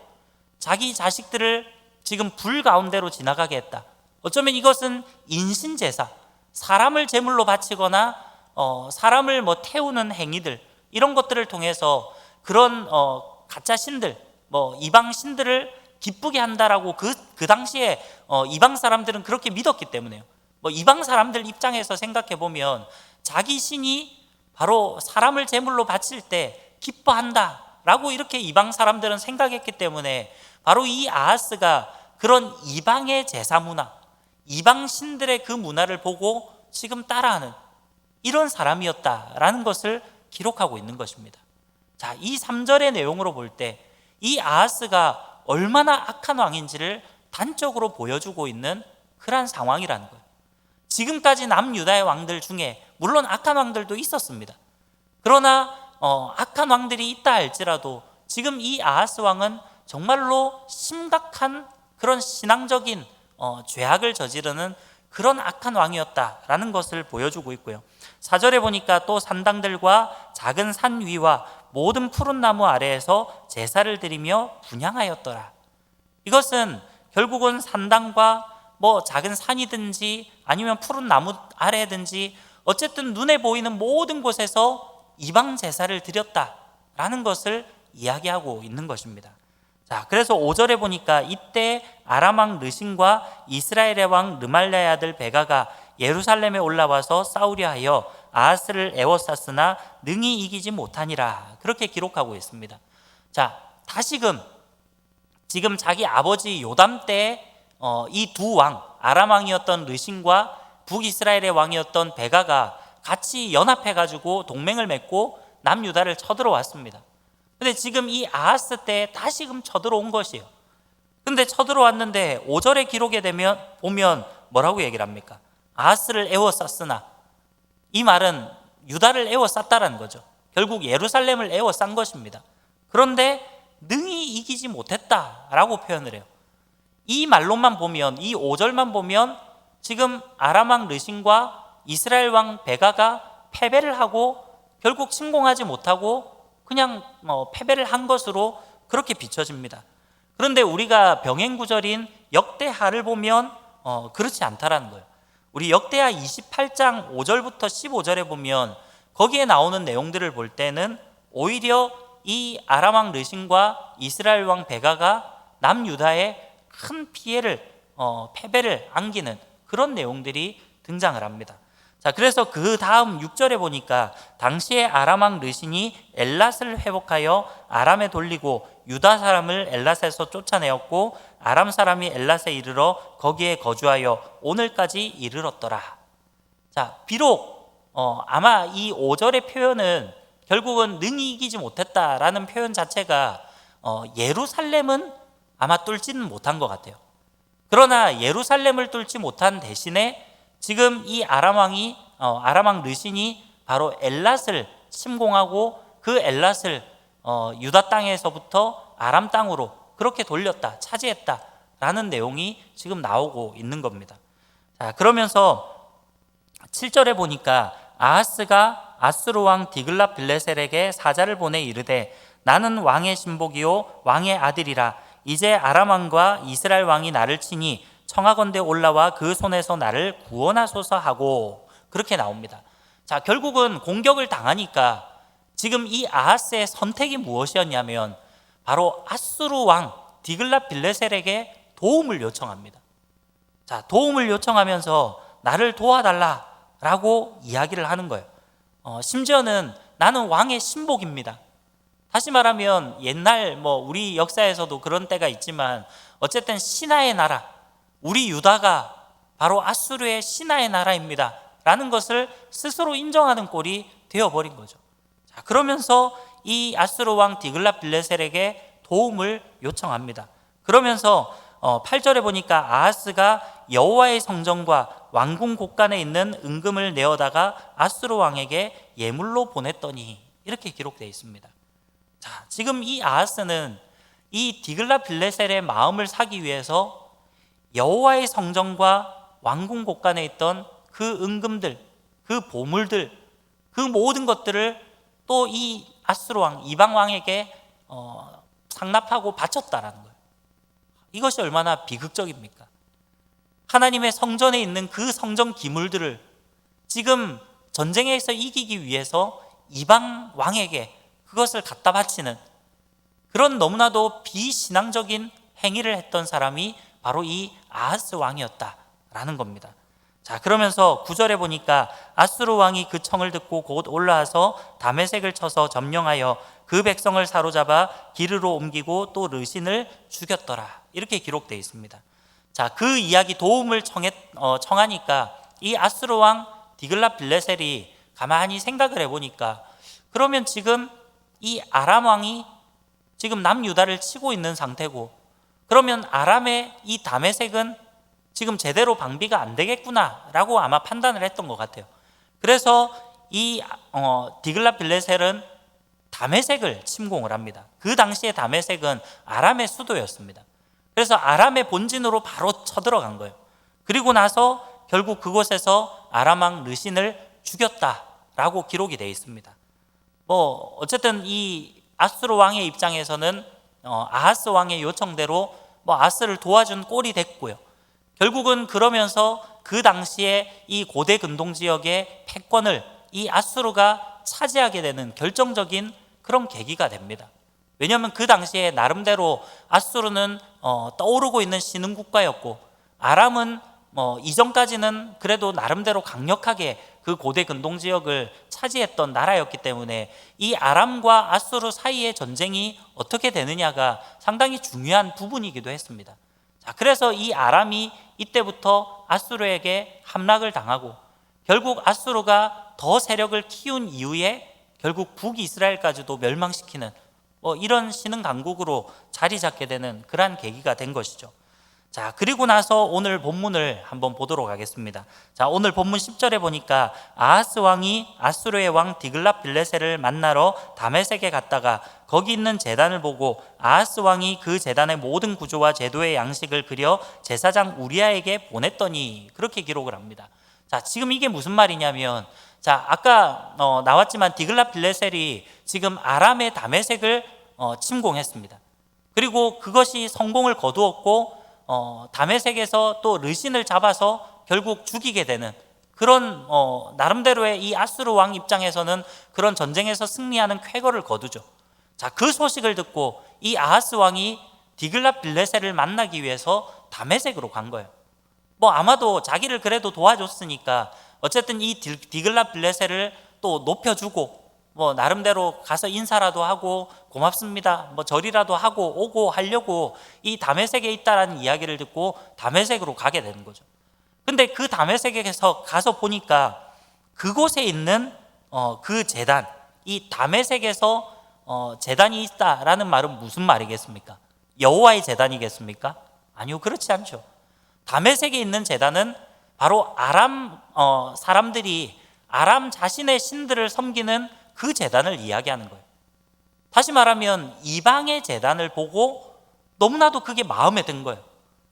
자기 자식들을 지금 불 가운데로 지나가게 했다. 어쩌면 이것은 인신제사, 사람을 제물로 바치거나 사람을 태우는 행위들, 이런 것들을 통해서 그런 가짜 신들, 이방 신들을 기쁘게 한다라고 그 당시에 이방 사람들은 그렇게 믿었기 때문에요. 이방 사람들 입장에서 생각해 보면 자기 신이 바로 사람을 제물로 바칠 때 기뻐한다라고 이렇게 이방 사람들은 생각했기 때문에 바로 이 아하스가 그런 이방의 제사 문화, 이방 신들의 그 문화를 보고 지금 따라하는 이런 사람이었다라는 것을 기록하고 있는 것입니다. 자, 이 3절의 내용으로 볼 때 이 아하스가 얼마나 악한 왕인지를 단적으로 보여주고 있는 그러한 상황이라는 거예요. 지금까지 남유다의 왕들 중에 물론 악한 왕들도 있었습니다. 그러나 악한 왕들이 있다 할지라도 지금 이 아하스 왕은 정말로 심각한 그런 신앙적인 죄악을 저지르는 그런 악한 왕이었다라는 것을 보여주고 있고요. 4절에 보니까 또 산당들과 작은 산 위와 모든 푸른 나무 아래에서 제사를 드리며 분향하였더라. 이것은 결국은 산당과 작은 산이든지 아니면 푸른 나무 아래든지 어쨌든 눈에 보이는 모든 곳에서 이방 제사를 드렸다라는 것을 이야기하고 있는 것입니다. 자, 그래서 5절에 보니까 이때 아람 왕 르신과 이스라엘의 왕 르말랴의 아들 베가가 예루살렘에 올라와서 싸우려 하여 아하스를 애워쌌으나 능히 이기지 못하니라. 그렇게 기록하고 있습니다. 자, 다시금 지금 자기 아버지 요담 때 이 두 왕, 아람 왕이었던 르신과 북이스라엘의 왕이었던 베가가 같이 연합해가지고 동맹을 맺고 남유다를 쳐들어왔습니다. 근데 지금 이 아하스 때 다시금 쳐들어온 것이에요. 근데 쳐들어왔는데 5절의 기록에 보면 뭐라고 얘기를 합니까? 아하스를 에워쌌으나, 이 말은 유다를 에워쌌다라는 거죠. 결국 예루살렘을 에워싼 것입니다. 그런데 능히 이기지 못했다라고 표현을 해요. 이 말로만 보면, 이 5절만 보면 지금 아람 왕 르신과 이스라엘 왕 베가가 패배를 하고 결국 침공하지 못하고 그냥 패배를 한 것으로 그렇게 비춰집니다. 그런데 우리가 병행 구절인 역대하를 보면 그렇지 않다라는 거예요. 우리 역대하 28장 5절부터 15절에 보면 거기에 나오는 내용들을 볼 때는 오히려 이 아람 왕 르신과 이스라엘 왕 베가가 남유다에 큰 패배를 안기는 그런 내용들이 등장을 합니다. 자, 그래서 그 다음 6절에 보니까 당시에 아람 왕 르신이 엘랏을 회복하여 아람에 돌리고 유다 사람을 엘랏에서 쫓아내었고 아람 사람이 엘랏에 이르러 거기에 거주하여 오늘까지 이르렀더라. 자, 비록 아마 이 5절의 표현은 결국은 능히 이기지 못했다라는 표현 자체가 예루살렘은 아마 뚫지는 못한 것 같아요. 그러나 예루살렘을 뚫지 못한 대신에 지금 이 아람 왕 르신이 바로 엘랏을 침공하고 그 엘랏을 유다 땅에서부터 아람 땅으로 그렇게 돌렸다, 차지했다라는 내용이 지금 나오고 있는 겁니다. 자, 그러면서 7절에 보니까 아하스가 아수르 왕 디글랏 빌레셀에게 사자를 보내 이르되 나는 왕의 신복이요 왕의 아들이라. 이제 아람 왕과 이스라엘 왕이 나를 치니 청하건대 올라와 그 손에서 나를 구원하소서 하고 그렇게 나옵니다. 자, 결국은 공격을 당하니까 지금 이 아하스의 선택이 무엇이었냐면 바로 아수르 왕 디글랏 빌레셀에게 도움을 요청합니다. 자, 도움을 요청하면서 나를 도와달라라고 이야기를 하는 거예요. 심지어는 나는 왕의 신복입니다. 다시 말하면 옛날 우리 역사에서도 그런 때가 있지만 어쨌든 신하의 나라, 우리 유다가 바로 아수르의 신하의 나라입니다 라는 것을 스스로 인정하는 꼴이 되어버린 거죠. 자, 그러면서 이 아수르 왕 디글랏 빌레셀에게 도움을 요청합니다. 그러면서 8절에 보니까 아하스가 여호와의 성전과 왕궁 곳간에 있는 은금을 내어다가 아수르 왕에게 예물로 보냈더니 이렇게 기록되어 있습니다. 자, 지금 이 아하스는 이 디글랏 빌레셀의 마음을 사기 위해서 여호와의 성전과 왕궁 곳간에 있던 그 은금들, 그 보물들, 그 모든 것들을 또 이 아수르 왕, 이방 왕에게 상납하고 바쳤다라는 거예요. 이것이 얼마나 비극적입니까? 하나님의 성전에 있는 그 성전 기물들을 지금 전쟁에서 이기기 위해서 이방 왕에게 그것을 갖다 바치는 그런 너무나도 비신앙적인 행위를 했던 사람이 바로 이 아하스 왕이었다라는 겁니다. 자, 그러면서 9절에 보니까 아수르 왕이 그 청을 듣고 곧 올라와서 다메섹을 쳐서 점령하여 그 백성을 사로잡아 기르로 옮기고 또 르신을 죽였더라. 이렇게 기록되어 있습니다. 자, 그 이야기 도움을 청하니까 이 아수르 왕 디글랏 빌레셀이 가만히 생각을 해보니까 그러면 지금 이 아람 왕이 지금 남유다를 치고 있는 상태고 그러면 아람의 이 다메섹은 지금 제대로 방비가 안 되겠구나라고 아마 판단을 했던 것 같아요. 그래서 이 디글랏 빌레셀은 다메섹을 침공을 합니다. 그 당시에 다메섹은 아람의 수도였습니다. 그래서 아람의 본진으로 바로 쳐들어간 거예요. 그리고 나서 결국 그곳에서 아람 왕 르신을 죽였다라고 기록이 되어 있습니다. 어쨌든 이 아수르 왕의 입장에서는 아하스 왕의 요청대로 아하스를 도와준 꼴이 됐고요. 결국은 그러면서 그 당시에 이 고대 근동 지역의 패권을 이 아수르가 차지하게 되는 결정적인 그런 계기가 됩니다. 왜냐하면 그 당시에 나름대로 아수르는 떠오르고 있는 신흥 국가였고 아람은 이전까지는 그래도 나름대로 강력하게 그 고대 근동 지역을 차지했던 나라였기 때문에 이 아람과 아수르 사이의 전쟁이 어떻게 되느냐가 상당히 중요한 부분이기도 했습니다. 자, 그래서 이 아람이 이때부터 아수르에게 함락을 당하고 결국 아수르가 더 세력을 키운 이후에 결국 북이스라엘까지도 멸망시키는 이런 신흥 강국으로 자리 잡게 되는 그러한 계기가 된 것이죠. 자, 그리고 나서 오늘 본문을 한번 보도록 하겠습니다. 자, 오늘 본문 10절에 보니까 아하스 왕이 아수르의 왕 디글랏빌레셀을 만나러 다메섹에 갔다가 거기 있는 제단을 보고 아하스 왕이 그 제단의 모든 구조와 제도의 양식을 그려 제사장 우리아에게 보냈더니, 그렇게 기록을 합니다. 자, 지금 이게 무슨 말이냐면, 자, 아까 나왔지만 디글랏빌레셀이 지금 아람의 다메섹을 침공했습니다. 그리고 그것이 성공을 거두었고 다메섹에서 또 르신을 잡아서 결국 죽이게 되는 그런 나름대로의 이 아수르 왕 입장에서는 그런 전쟁에서 승리하는 쾌거를 거두죠. 자, 그 소식을 듣고 이 아하스 왕이 디글랏빌레셀을 만나기 위해서 다메섹으로 간 거예요. 아마도 자기를 그래도 도와줬으니까 어쨌든 이 디글랏빌레셀을 또 높여주고 나름대로 가서 인사라도 하고 고맙습니다, 절이라도 하고 오고 하려고 이 다메섹에 있다라는 이야기를 듣고 다메섹으로 가게 되는 거죠. 근데 그 다메섹에서 가서 보니까 그곳에 있는 그 제단, 이 다메섹에서 제단이 있다라는 말은 무슨 말이겠습니까? 여호와의 제단이겠습니까? 아니요, 그렇지 않죠. 다메섹에 있는 제단은 바로 아람 사람들이 아람 자신의 신들을 섬기는 그 제단을 이야기하는 거예요. 다시 말하면 이방의 제단을 보고 너무나도 그게 마음에 든 거예요.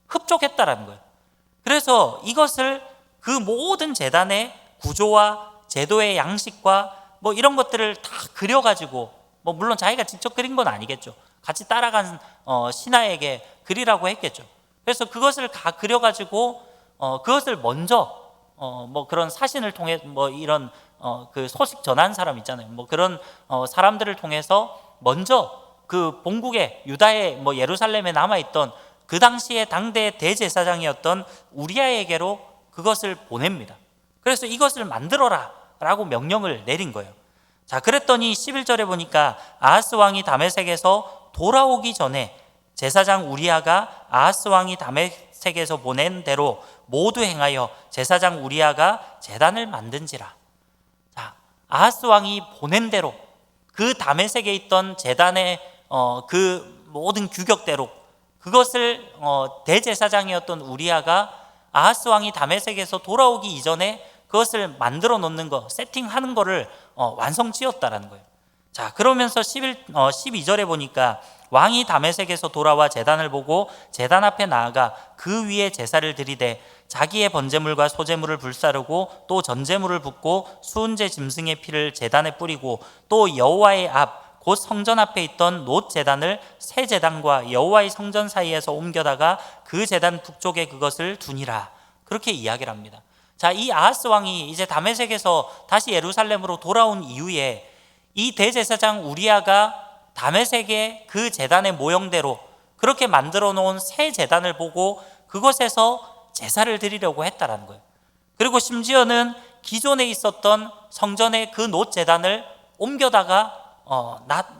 흡족했다라는 거예요. 그래서 이것을 그 모든 제단의 구조와 제도의 양식과 이런 것들을 다 그려가지고, 물론 자기가 직접 그린 건 아니겠죠. 같이 따라간 신하에게 그리라고 했겠죠. 그래서 그것을 다 그려가지고 그것을 먼저 그런 사신을 통해 이런 그 소식 전한 사람 있잖아요. 그런 사람들을 통해서 먼저 그 본국에 유다의 예루살렘에 남아있던 그 당시에 당대 대제사장이었던 우리아에게로 그것을 보냅니다. 그래서 이것을 만들어라 라고 명령을 내린 거예요. 자, 그랬더니 11절에 보니까 아하스 왕이 다메섹에서 돌아오기 전에 제사장 우리아가 아하스 왕이 다메섹에서 보낸 대로 모두 행하여 제사장 우리아가 제단을 만든지라. 자, 아하스 왕이 보낸 대로 그 다메섹에 있던 제단의 그 모든 규격대로 그것을 대제사장이었던 우리아가 아하스 왕이 다메섹에서 돌아오기 이전에 그것을 만들어 놓는 거, 세팅하는 거를 완성지었다라는 거예요. 자, 그러면서 12절에 보니까 왕이 다메섹에서 돌아와 제단을 보고 제단 앞에 나아가 그 위에 제사를 드리되 자기의 번제물과 소제물을 불사르고 또 전제물을 붓고 수은제 짐승의 피를 제단에 뿌리고 또 여호와의 앞 곧 성전 앞에 있던 놋 제단을 새 제단과 여호와의 성전 사이에서 옮겨다가 그 제단 북쪽에 그것을 두니라. 그렇게 이야기를 합니다. 자, 이 아하스 왕이 이제 다메섹에서 다시 예루살렘으로 돌아온 이후에 이 대제사장 우리아가 다메섹의 그 제단의 모형대로 그렇게 만들어 놓은 새 제단을 보고 그곳에서 제사를 드리려고 했다라는 거예요. 그리고 심지어는 기존에 있었던 성전의 그 놋 제단을 옮겨다가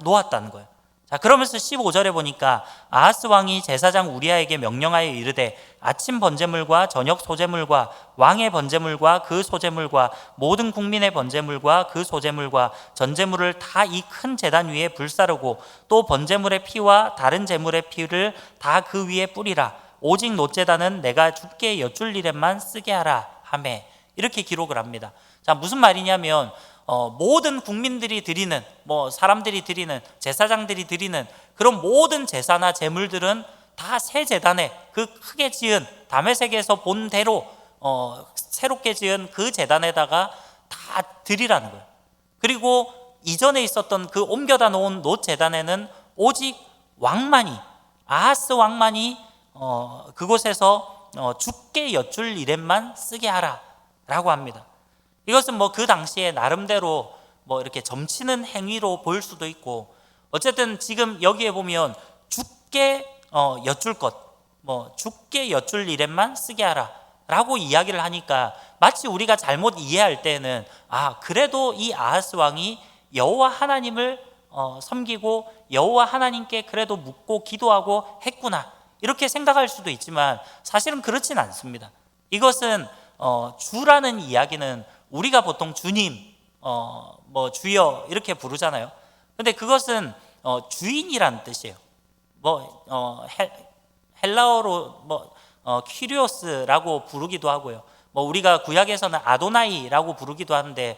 놓았다는 거예요. 자, 그러면서 15절에 보니까 아하스 왕이 제사장 우리아에게 명령하여 이르되 아침 번제물과 저녁 소제물과 왕의 번제물과 그 소제물과 모든 국민의 번제물과 그 소제물과 전제물을 다 이 큰 제단 위에 불사르고 또 번제물의 피와 다른 제물의 피를 다 그 위에 뿌리라. 오직 놋 제단은 내가 주께 여쭐 일에만 쓰게 하라 하매. 이렇게 기록을 합니다. 자, 무슨 말이냐면 모든 국민들이 드리는 사람들이 드리는 제사장들이 드리는 그런 모든 제사나 제물들은 다 새 제단에 그 크게 지은 다메섹에서 본 대로 새롭게 지은 그 제단에다가 다 드리라는 거예요. 그리고 이전에 있었던 그 옮겨다 놓은 놋 제단에는 오직 왕만이 아하스 왕만이 그곳에서 주께 여쭐 일에만 쓰게 하라 라고 합니다. 이것은 그 당시에 나름대로 이렇게 점치는 행위로 보일 수도 있고, 어쨌든 지금 여기에 보면 주께 여쭐 것, 주께 여쭐 일에만 쓰게 하라 라고 이야기를 하니까 마치 우리가 잘못 이해할 때는 그래도 이 아하스 왕이 여호와 하나님을 섬기고 여호와 하나님께 그래도 묻고 기도하고 했구나, 이렇게 생각할 수도 있지만 사실은 그렇진 않습니다. 이것은 주라는 이야기는 우리가 보통 주님, 뭐 주여 이렇게 부르잖아요. 근데 그것은 주인이라는 뜻이에요. 헬라어로 퀴리오스라고 부르기도 하고요. 우리가 구약에서는 아도나이라고 부르기도 하는데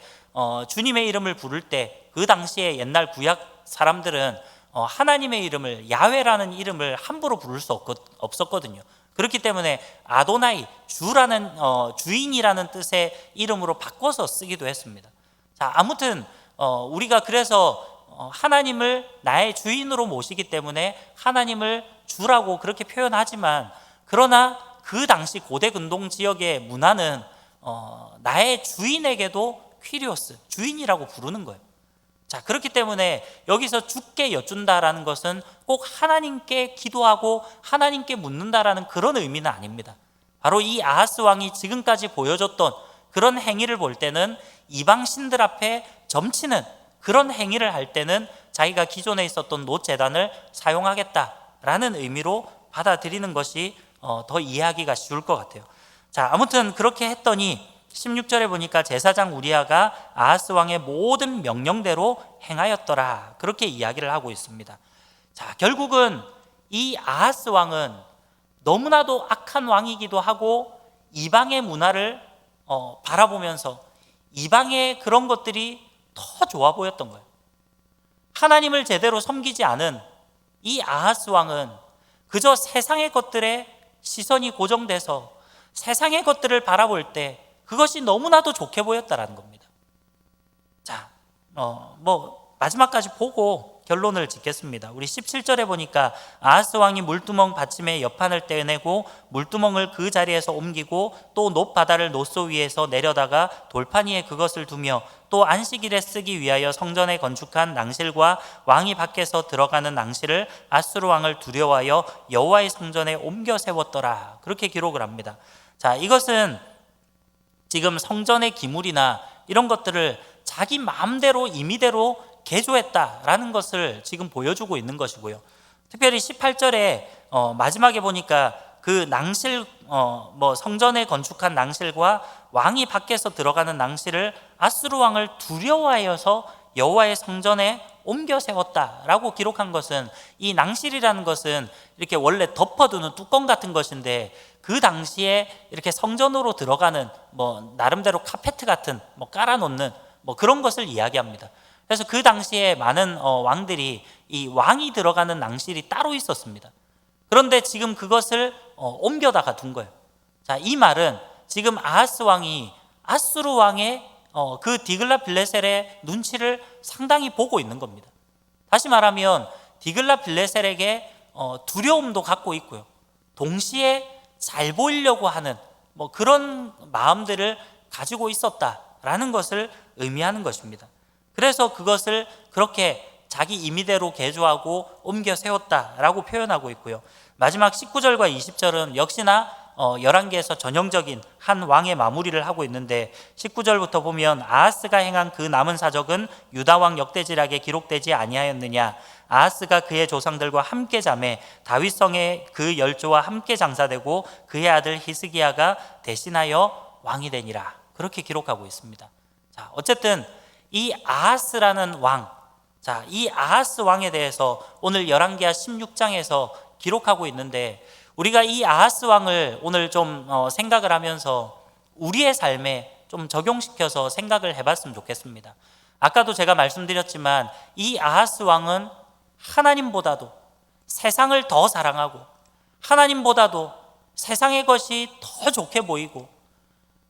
주님의 이름을 부를 때 그 당시에 옛날 구약 사람들은 하나님의 이름을 야훼라는 이름을 함부로 부를 수 없었거든요. 그렇기 때문에 아도나이, 주라는 주인이라는 뜻의 이름으로 바꿔서 쓰기도 했습니다. 자, 아무튼 우리가 그래서 하나님을 나의 주인으로 모시기 때문에 하나님을 주라고 그렇게 표현하지만, 그러나 그 당시 고대 근동 지역의 문화는 나의 주인에게도 퀴리오스, 주인이라고 부르는 거예요. 자, 그렇기 때문에 여기서 주께 여쭌다라는 것은 꼭 하나님께 기도하고 하나님께 묻는다라는 그런 의미는 아닙니다. 바로 이 아하스 왕이 지금까지 보여줬던 그런 행위를 볼 때는 이방 신들 앞에 점치는 그런 행위를 할 때는 자기가 기존에 있었던 놋 제단을 사용하겠다라는 의미로 받아들이는 것이 더 이해하기가 쉬울 것 같아요. 자, 아무튼 그렇게 했더니 16절에 보니까 제사장 우리아가 아하스 왕의 모든 명령대로 행하였더라, 그렇게 이야기를 하고 있습니다. 자, 결국은 이 아하스 왕은 너무나도 악한 왕이기도 하고 이방의 문화를 바라보면서 이방의 그런 것들이 더 좋아 보였던 거예요. 하나님을 제대로 섬기지 않은 이 아하스 왕은 그저 세상의 것들에 시선이 고정돼서 세상의 것들을 바라볼 때 그것이 너무나도 좋게 보였다라는 겁니다. 자, 마지막까지 보고 결론을 짓겠습니다. 우리 17절에 보니까 아하스 왕이 물두멍 받침에 옆판을 떼내고 물두멍을 그 자리에서 옮기고 또 놋 바다를 놋소 위에서 내려다가 돌판 위에 그것을 두며 또 안식일에 쓰기 위하여 성전에 건축한 낭실과 왕이 밖에서 들어가는 낭실을 아수르 왕을 두려워하여 여호와의 성전에 옮겨 세웠더라, 그렇게 기록을 합니다. 자, 이것은 지금 성전의 기물이나 이런 것들을 자기 마음대로 임의대로 개조했다라는 것을 지금 보여주고 있는 것이고요. 특별히 18절에 마지막에 보니까 그 낭실, 성전에 건축한 낭실과 왕이 밖에서 들어가는 낭실을 아수르 왕을 두려워하여서 여호와의 성전에 옮겨 세웠다라고 기록한 것은, 이 낭실이라는 것은 이렇게 원래 덮어두는 뚜껑 같은 것인데 그 당시에 이렇게 성전으로 들어가는 나름대로 카페트 같은 깔아놓는 그런 것을 이야기합니다. 그래서 그 당시에 많은 왕들이 이 왕이 들어가는 낭실이 따로 있었습니다. 그런데 지금 그것을 옮겨다가 둔 거예요. 자, 이 말은 지금 아하스 왕이 아수르 왕의 그 디글랏빌레셀의 눈치를 상당히 보고 있는 겁니다. 다시 말하면 디글랏빌레셀에게 두려움도 갖고 있고요, 동시에 잘 보이려고 하는 그런 마음들을 가지고 있었다라는 것을 의미하는 것입니다. 그래서 그것을 그렇게 자기 임의대로 개조하고 옮겨 세웠다라고 표현하고 있고요. 마지막 19절과 20절은 역시나 11개에서 전형적인 한 왕의 마무리를 하고 있는데, 19절부터 보면 아하스가 행한 그 남은 사적은 유다왕 역대지략에 기록되지 아니하였느냐. 아하스가 그의 조상들과 함께 자매 다윗성에 그 열조와 함께 장사되고 그의 아들 히스기야가 대신하여 왕이 되니라, 그렇게 기록하고 있습니다. 자, 어쨌든 이 아하스라는 왕, 자, 이 아하스 왕에 대해서 오늘 열왕기하 16장에서 기록하고 있는데, 우리가 이 아하스 왕을 오늘 좀 생각을 하면서 우리의 삶에 좀 적용시켜서 생각을 해봤으면 좋겠습니다. 아까도 제가 말씀드렸지만 이 아하스 왕은 하나님보다도 세상을 더 사랑하고 하나님보다도 세상의 것이 더 좋게 보이고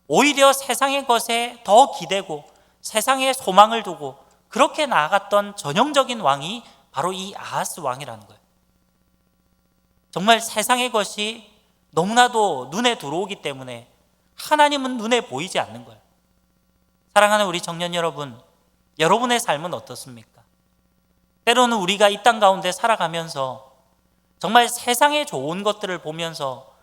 오히려 세상의 것에 더 기대고 세상에 소망을 두고 그렇게 나아갔던 전형적인 왕이 바로 이 아하스 왕이라는 거예요. 정말 세상의 것이 너무나도 눈에 들어오기 때문에 하나님은 눈에 보이지 않는 거예요. 사랑하는 우리 청년 여러분, 여러분의 삶은 어떻습니까? 때로는 우리가 이 땅 가운데 살아가면서 정말 세상의 좋은 것들을 보면서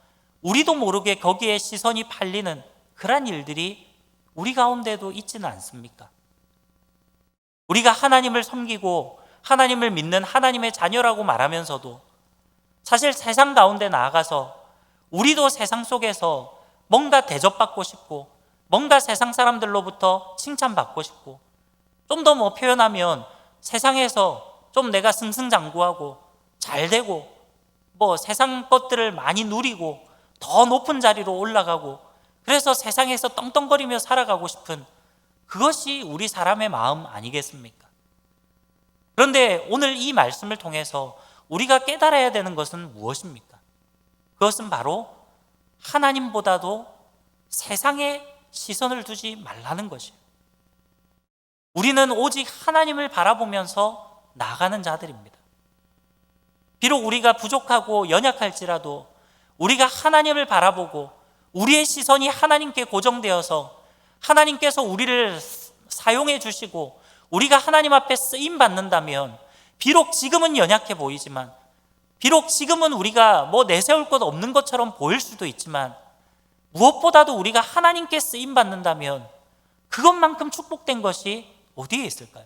우리도 모르게 거기에 시선이 팔리는 그런 일들이 우리 가운데도 있지는 않습니까? 우리가 하나님을 섬기고 하나님을 믿는 하나님의 자녀라고 말하면서도 사실 세상 가운데 나아가서 우리도 세상 속에서 뭔가 대접받고 싶고 뭔가 세상 사람들로부터 칭찬받고 싶고 좀 더 뭐 표현하면 세상에서 좀 내가 승승장구하고 잘 되고 뭐 세상 것들을 많이 누리고 더 높은 자리로 올라가고 그래서 세상에서 떵떵거리며 살아가고 싶은 그것이 우리 사람의 마음 아니겠습니까? 그런데 오늘 이 말씀을 통해서 우리가 깨달아야 되는 것은 무엇입니까? 그것은 바로 하나님보다도 세상에 시선을 두지 말라는 것이에요. 우리는 오직 하나님을 바라보면서 나아가는 자들입니다. 비록 우리가 부족하고 연약할지라도 우리가 하나님을 바라보고 우리의 시선이 하나님께 고정되어서 하나님께서 우리를 사용해 주시고 우리가 하나님 앞에 쓰임 받는다면 비록 지금은 연약해 보이지만 비록 지금은 우리가 뭐 내세울 것 없는 것처럼 보일 수도 있지만 무엇보다도 우리가 하나님께 쓰임 받는다면 그것만큼 축복된 것이 어디에 있을까요?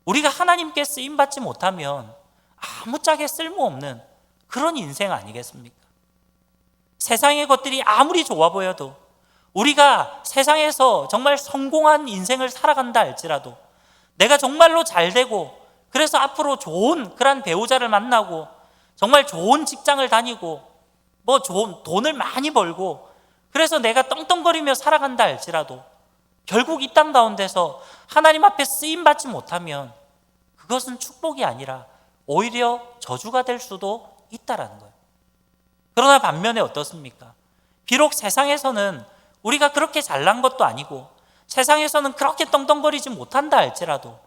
우리가 하나님께 쓰임 받지 못하면 아무짝에 쓸모없는 그런 인생 아니겠습니까? 세상의 것들이 아무리 좋아 보여도 우리가 세상에서 정말 성공한 인생을 살아간다 할지라도 내가 정말로 잘 되고 그래서 앞으로 좋은 그런 배우자를 만나고 정말 좋은 직장을 다니고 뭐 좋은 돈을 많이 벌고 그래서 내가 떵떵거리며 살아간다 할지라도 결국 이 땅 가운데서 하나님 앞에 쓰임받지 못하면 그것은 축복이 아니라 오히려 저주가 될 수도 있다라는 거예요. 그러나 반면에 어떻습니까? 비록 세상에서는 우리가 그렇게 잘난 것도 아니고 세상에서는 그렇게 떵떵거리지 못한다 할지라도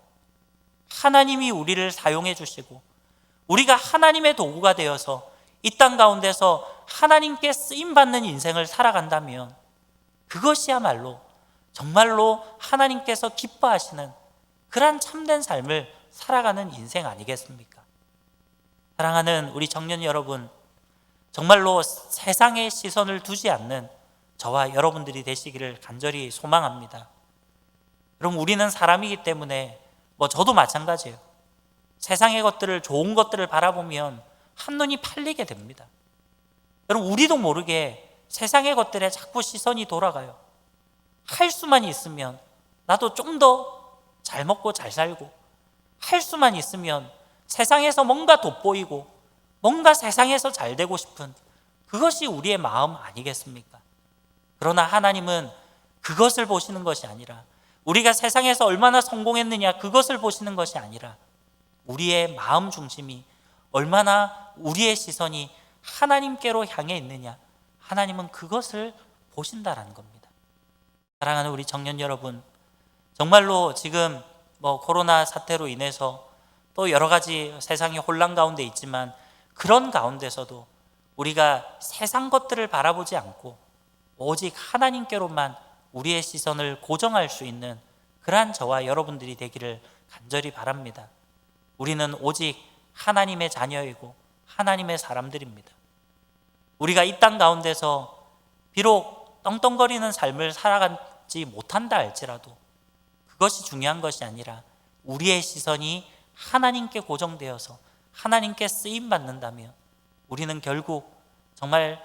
하나님이 우리를 사용해 주시고 우리가 하나님의 도구가 되어서 이 땅 가운데서 하나님께 쓰임받는 인생을 살아간다면 그것이야말로 정말로 하나님께서 기뻐하시는 그러한 참된 삶을 살아가는 인생 아니겠습니까? 사랑하는 우리 청년 여러분, 정말로 세상의 시선을 두지 않는 저와 여러분들이 되시기를 간절히 소망합니다. 그럼 우리는 사람이기 때문에 뭐 저도 마찬가지예요. 세상의 것들을 좋은 것들을 바라보면 한눈이 팔리게 됩니다. 여러분 우리도 모르게 세상의 것들에 자꾸 시선이 돌아가요. 할 수만 있으면 나도 좀 더 잘 먹고 잘 살고 할 수만 있으면 세상에서 뭔가 돋보이고 뭔가 세상에서 잘 되고 싶은 그것이 우리의 마음 아니겠습니까? 그러나 하나님은 그것을 보시는 것이 아니라 우리가 세상에서 얼마나 성공했느냐 그것을 보시는 것이 아니라 우리의 마음 중심이 얼마나 우리의 시선이 하나님께로 향해 있느냐 하나님은 그것을 보신다라는 겁니다. 사랑하는 우리 청년 여러분, 정말로 지금 뭐 코로나 사태로 인해서 또 여러 가지 세상이 혼란 가운데 있지만 그런 가운데서도 우리가 세상 것들을 바라보지 않고 오직 하나님께로만 우리의 시선을 고정할 수 있는 그러한 저와 여러분들이 되기를 간절히 바랍니다. 우리는 오직 하나님의 자녀이고 하나님의 사람들입니다. 우리가 이 땅 가운데서 비록 떵떵거리는 삶을 살아가지 못한다 할지라도 그것이 중요한 것이 아니라 우리의 시선이 하나님께 고정되어서 하나님께 쓰임받는다면 우리는 결국 정말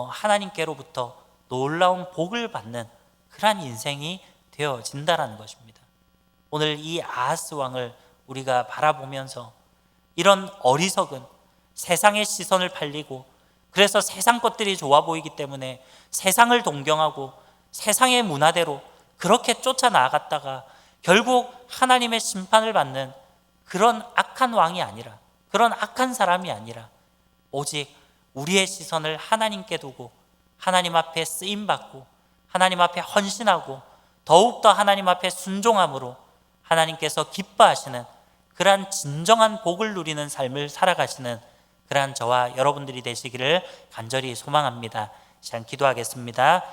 하나님께로부터 놀라운 복을 받는 그러한 인생이 되어진다라는 것입니다. 오늘 이 아하스 왕을 우리가 바라보면서 이런 어리석은 세상의 시선을 팔리고 그래서 세상 것들이 좋아 보이기 때문에 세상을 동경하고 세상의 문화대로 그렇게 쫓아나갔다가 결국 하나님의 심판을 받는 그런 악한 왕이 아니라 그런 악한 사람이 아니라 오직 우리의 시선을 하나님께 두고 하나님 앞에 쓰임받고 하나님 앞에 헌신하고 더욱더 하나님 앞에 순종함으로 하나님께서 기뻐하시는 그러한 진정한 복을 누리는 삶을 살아가시는 그러한 저와 여러분들이 되시기를 간절히 소망합니다. 시간 기도하겠습니다.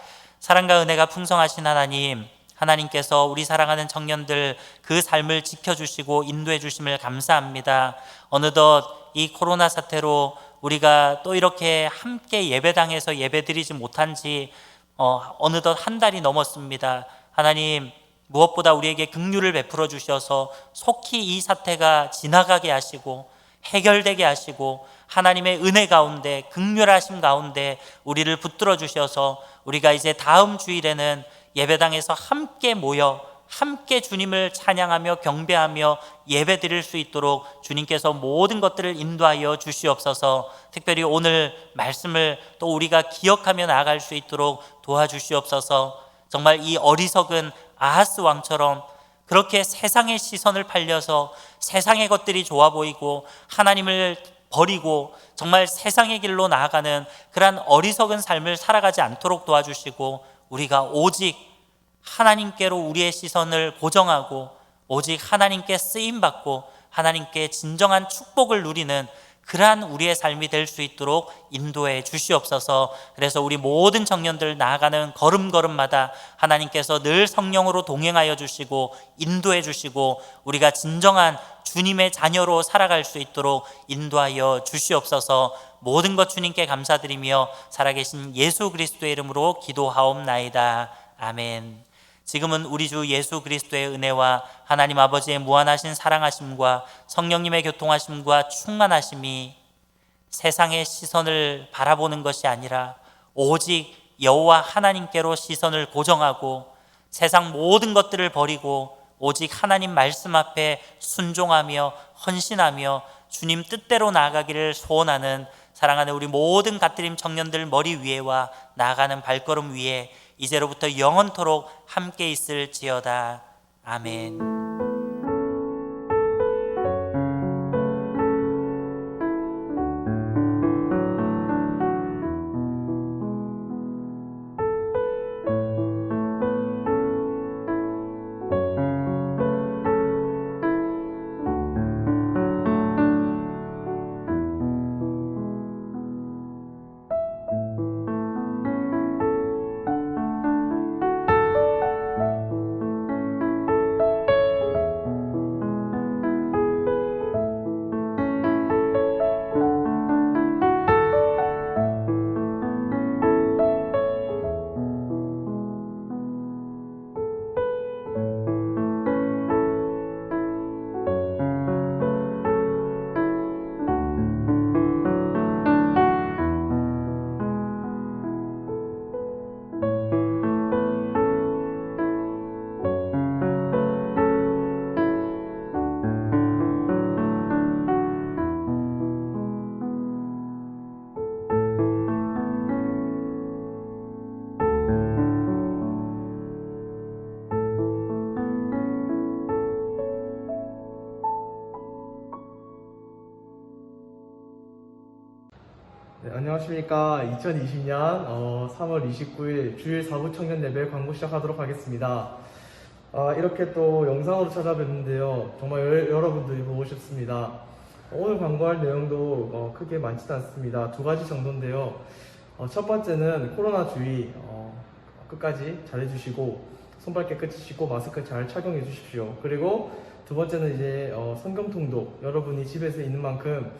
사랑과 은혜가 풍성하신 하나님, 하나님께서 우리 사랑하는 청년들 그 삶을 지켜주시고 인도해 주심을 감사합니다. 어느덧 이 코로나 사태로 우리가 또 이렇게 함께 예배당에서 예배드리지 못한 지 어느덧 한 달이 넘었습니다. 하나님, 무엇보다 우리에게 긍휼을 베풀어 주셔서 속히 이 사태가 지나가게 하시고 해결되게 하시고 하나님의 은혜 가운데 긍휼하심 가운데 우리를 붙들어 주셔서 우리가 이제 다음 주일에는 예배당에서 함께 모여 함께 주님을 찬양하며 경배하며 예배드릴 수 있도록 주님께서 모든 것들을 인도하여 주시옵소서. 특별히 오늘 말씀을 또 우리가 기억하며 나아갈 수 있도록 도와주시옵소서. 정말 이 어리석은 아하스 왕처럼 그렇게 세상의 시선을 팔려서 세상의 것들이 좋아 보이고 하나님을 버리고 정말 세상의 길로 나아가는 그러한 어리석은 삶을 살아가지 않도록 도와주시고 우리가 오직 하나님께로 우리의 시선을 고정하고 오직 하나님께 쓰임받고 하나님께 진정한 축복을 누리는 그러한 우리의 삶이 될 수 있도록 인도해 주시옵소서. 그래서 우리 모든 청년들 나아가는 걸음걸음마다 하나님께서 늘 성령으로 동행하여 주시고 인도해 주시고 우리가 진정한 주님의 자녀로 살아갈 수 있도록 인도하여 주시옵소서. 모든 것 주님께 감사드리며 살아계신 예수 그리스도의 이름으로 기도하옵나이다. 아멘. 지금은 우리 주 예수 그리스도의 은혜와 하나님 아버지의 무한하신 사랑하심과 성령님의 교통하심과 충만하심이 세상의 시선을 바라보는 것이 아니라 오직 여호와 하나님께로 시선을 고정하고 세상 모든 것들을 버리고 오직 하나님 말씀 앞에 순종하며 헌신하며 주님 뜻대로 나아가기를 소원하는 사랑하는 우리 모든 갓드림 청년들 머리 위에와 나아가는 발걸음 위에 이제로부터 영원토록 함께 있을지어다. 아멘. 네, 안녕하십니까. 2020년 3월 29일 주일 4부 청년 예배 광고 시작하도록 하겠습니다. 이렇게 또 영상으로 찾아뵙는데요. 정말 여러분들이 보고 싶습니다. 오늘 광고할 내용도 크게 많지도 않습니다. 두 가지 정도인데요. 첫 번째는 코로나 주의 끝까지 잘 해주시고 손발 깨끗이 씻고 마스크 잘 착용해 주십시오. 그리고 두 번째는 이제 성경 통독, 여러분이 집에서 있는 만큼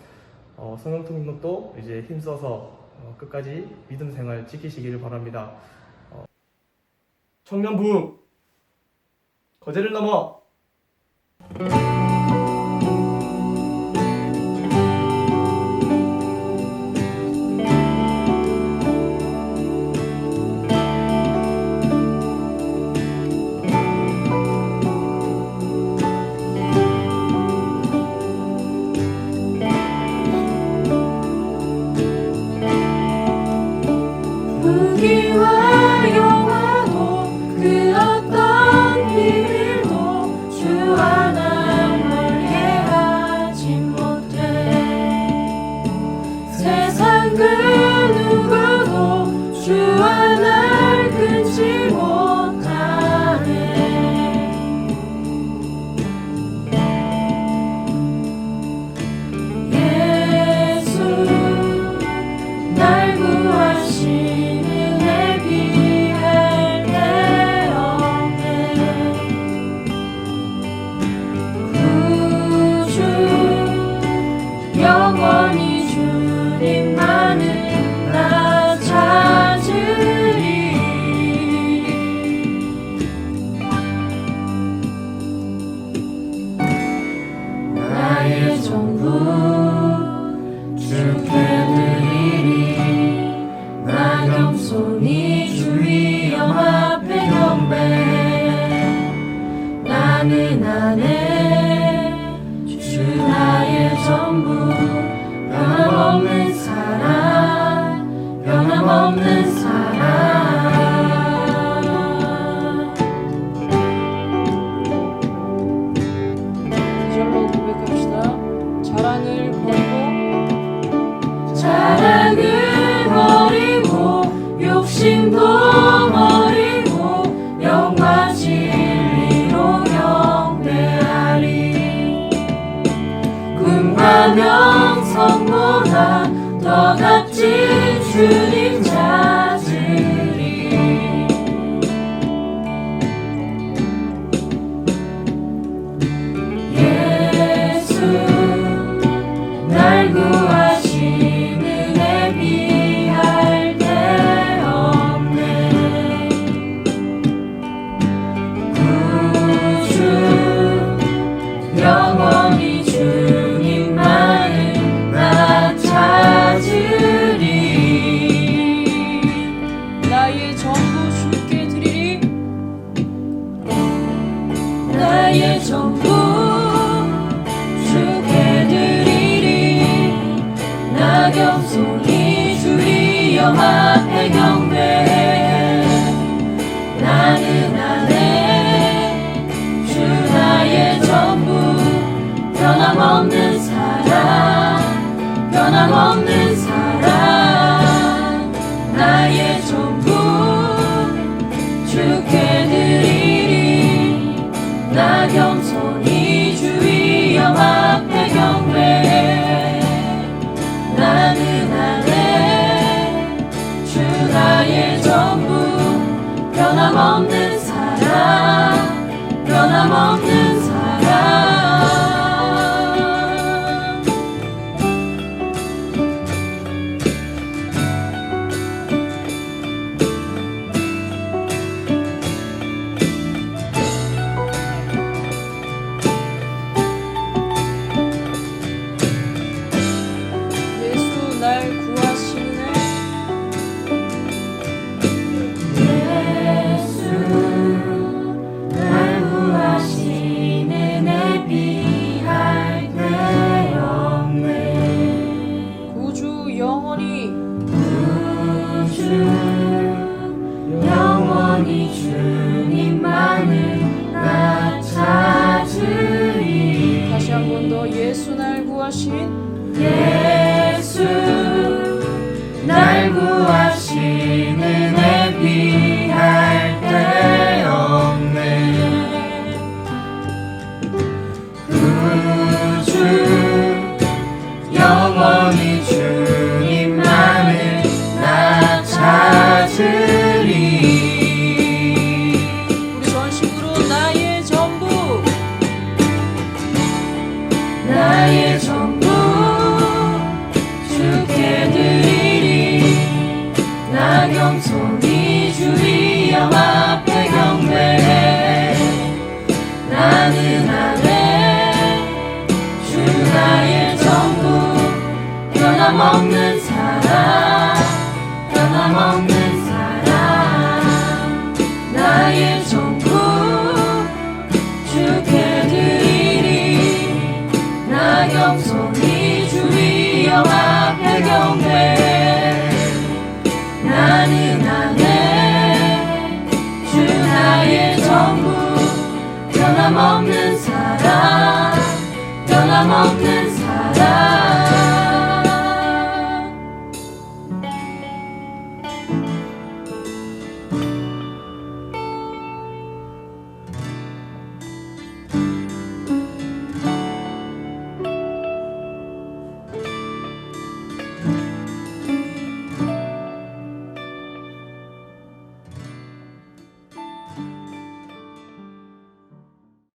성경 통독도 이제 힘써서 끝까지 믿음 생활 지키시기를 바랍니다. 청년부 거제를 넘어 부귀와 영화도 그 어떤 비밀도 주 하나 멀게 하지 못해. 세상 그 누구도 주 하나를 끊지 못하네. 예수 날 구하시는 영원히 주님만을 나 찾으리. 나의 전부 양심도 버리고 영과 진리로 경배하리. 꿈과 명성보다 더 값진 주님 찾으리. 예수 날 구하신 은혜 비할 데 없네. 구주 영원히 주님만을 나 찾으리. 나의 전부 주께 드리리. 나의 전부 주께 드리리. 나 겸손히 주님 앞에 경배해. 나는 안에 주 나의 전부. 변함없는 사랑 변함없는 사랑. 나의 전부 주께 드리리. 나 겸손히 주의 영 앞에 경배해. 나는 안에 주 나의 전부. 변함없는 사랑 변함없는 사랑. 예수 날 구하시네. 예수 날 구하신 은혜 비할 데 없네. 구주 영원히 구주 영원히 주님만을 나 찾으리. 다시 한 번 더 예수 날 구하신 예수 날 구하신 은혜 비할 데 없네. 구주 영원히 주님만을 나 찾으리. 우리 전심으로 나의 전부 나의 전부 주께 드리리. 나 겸손히 주의 영 앞에 경배해. 나는 안에 주 나의 전부. 변함없는 사랑 변함없는 사랑. 나의 전부 주께 드리리. 나 겸손히 주의 영 앞에 경배해. 나는 안에 주 나의 전부. 변함없는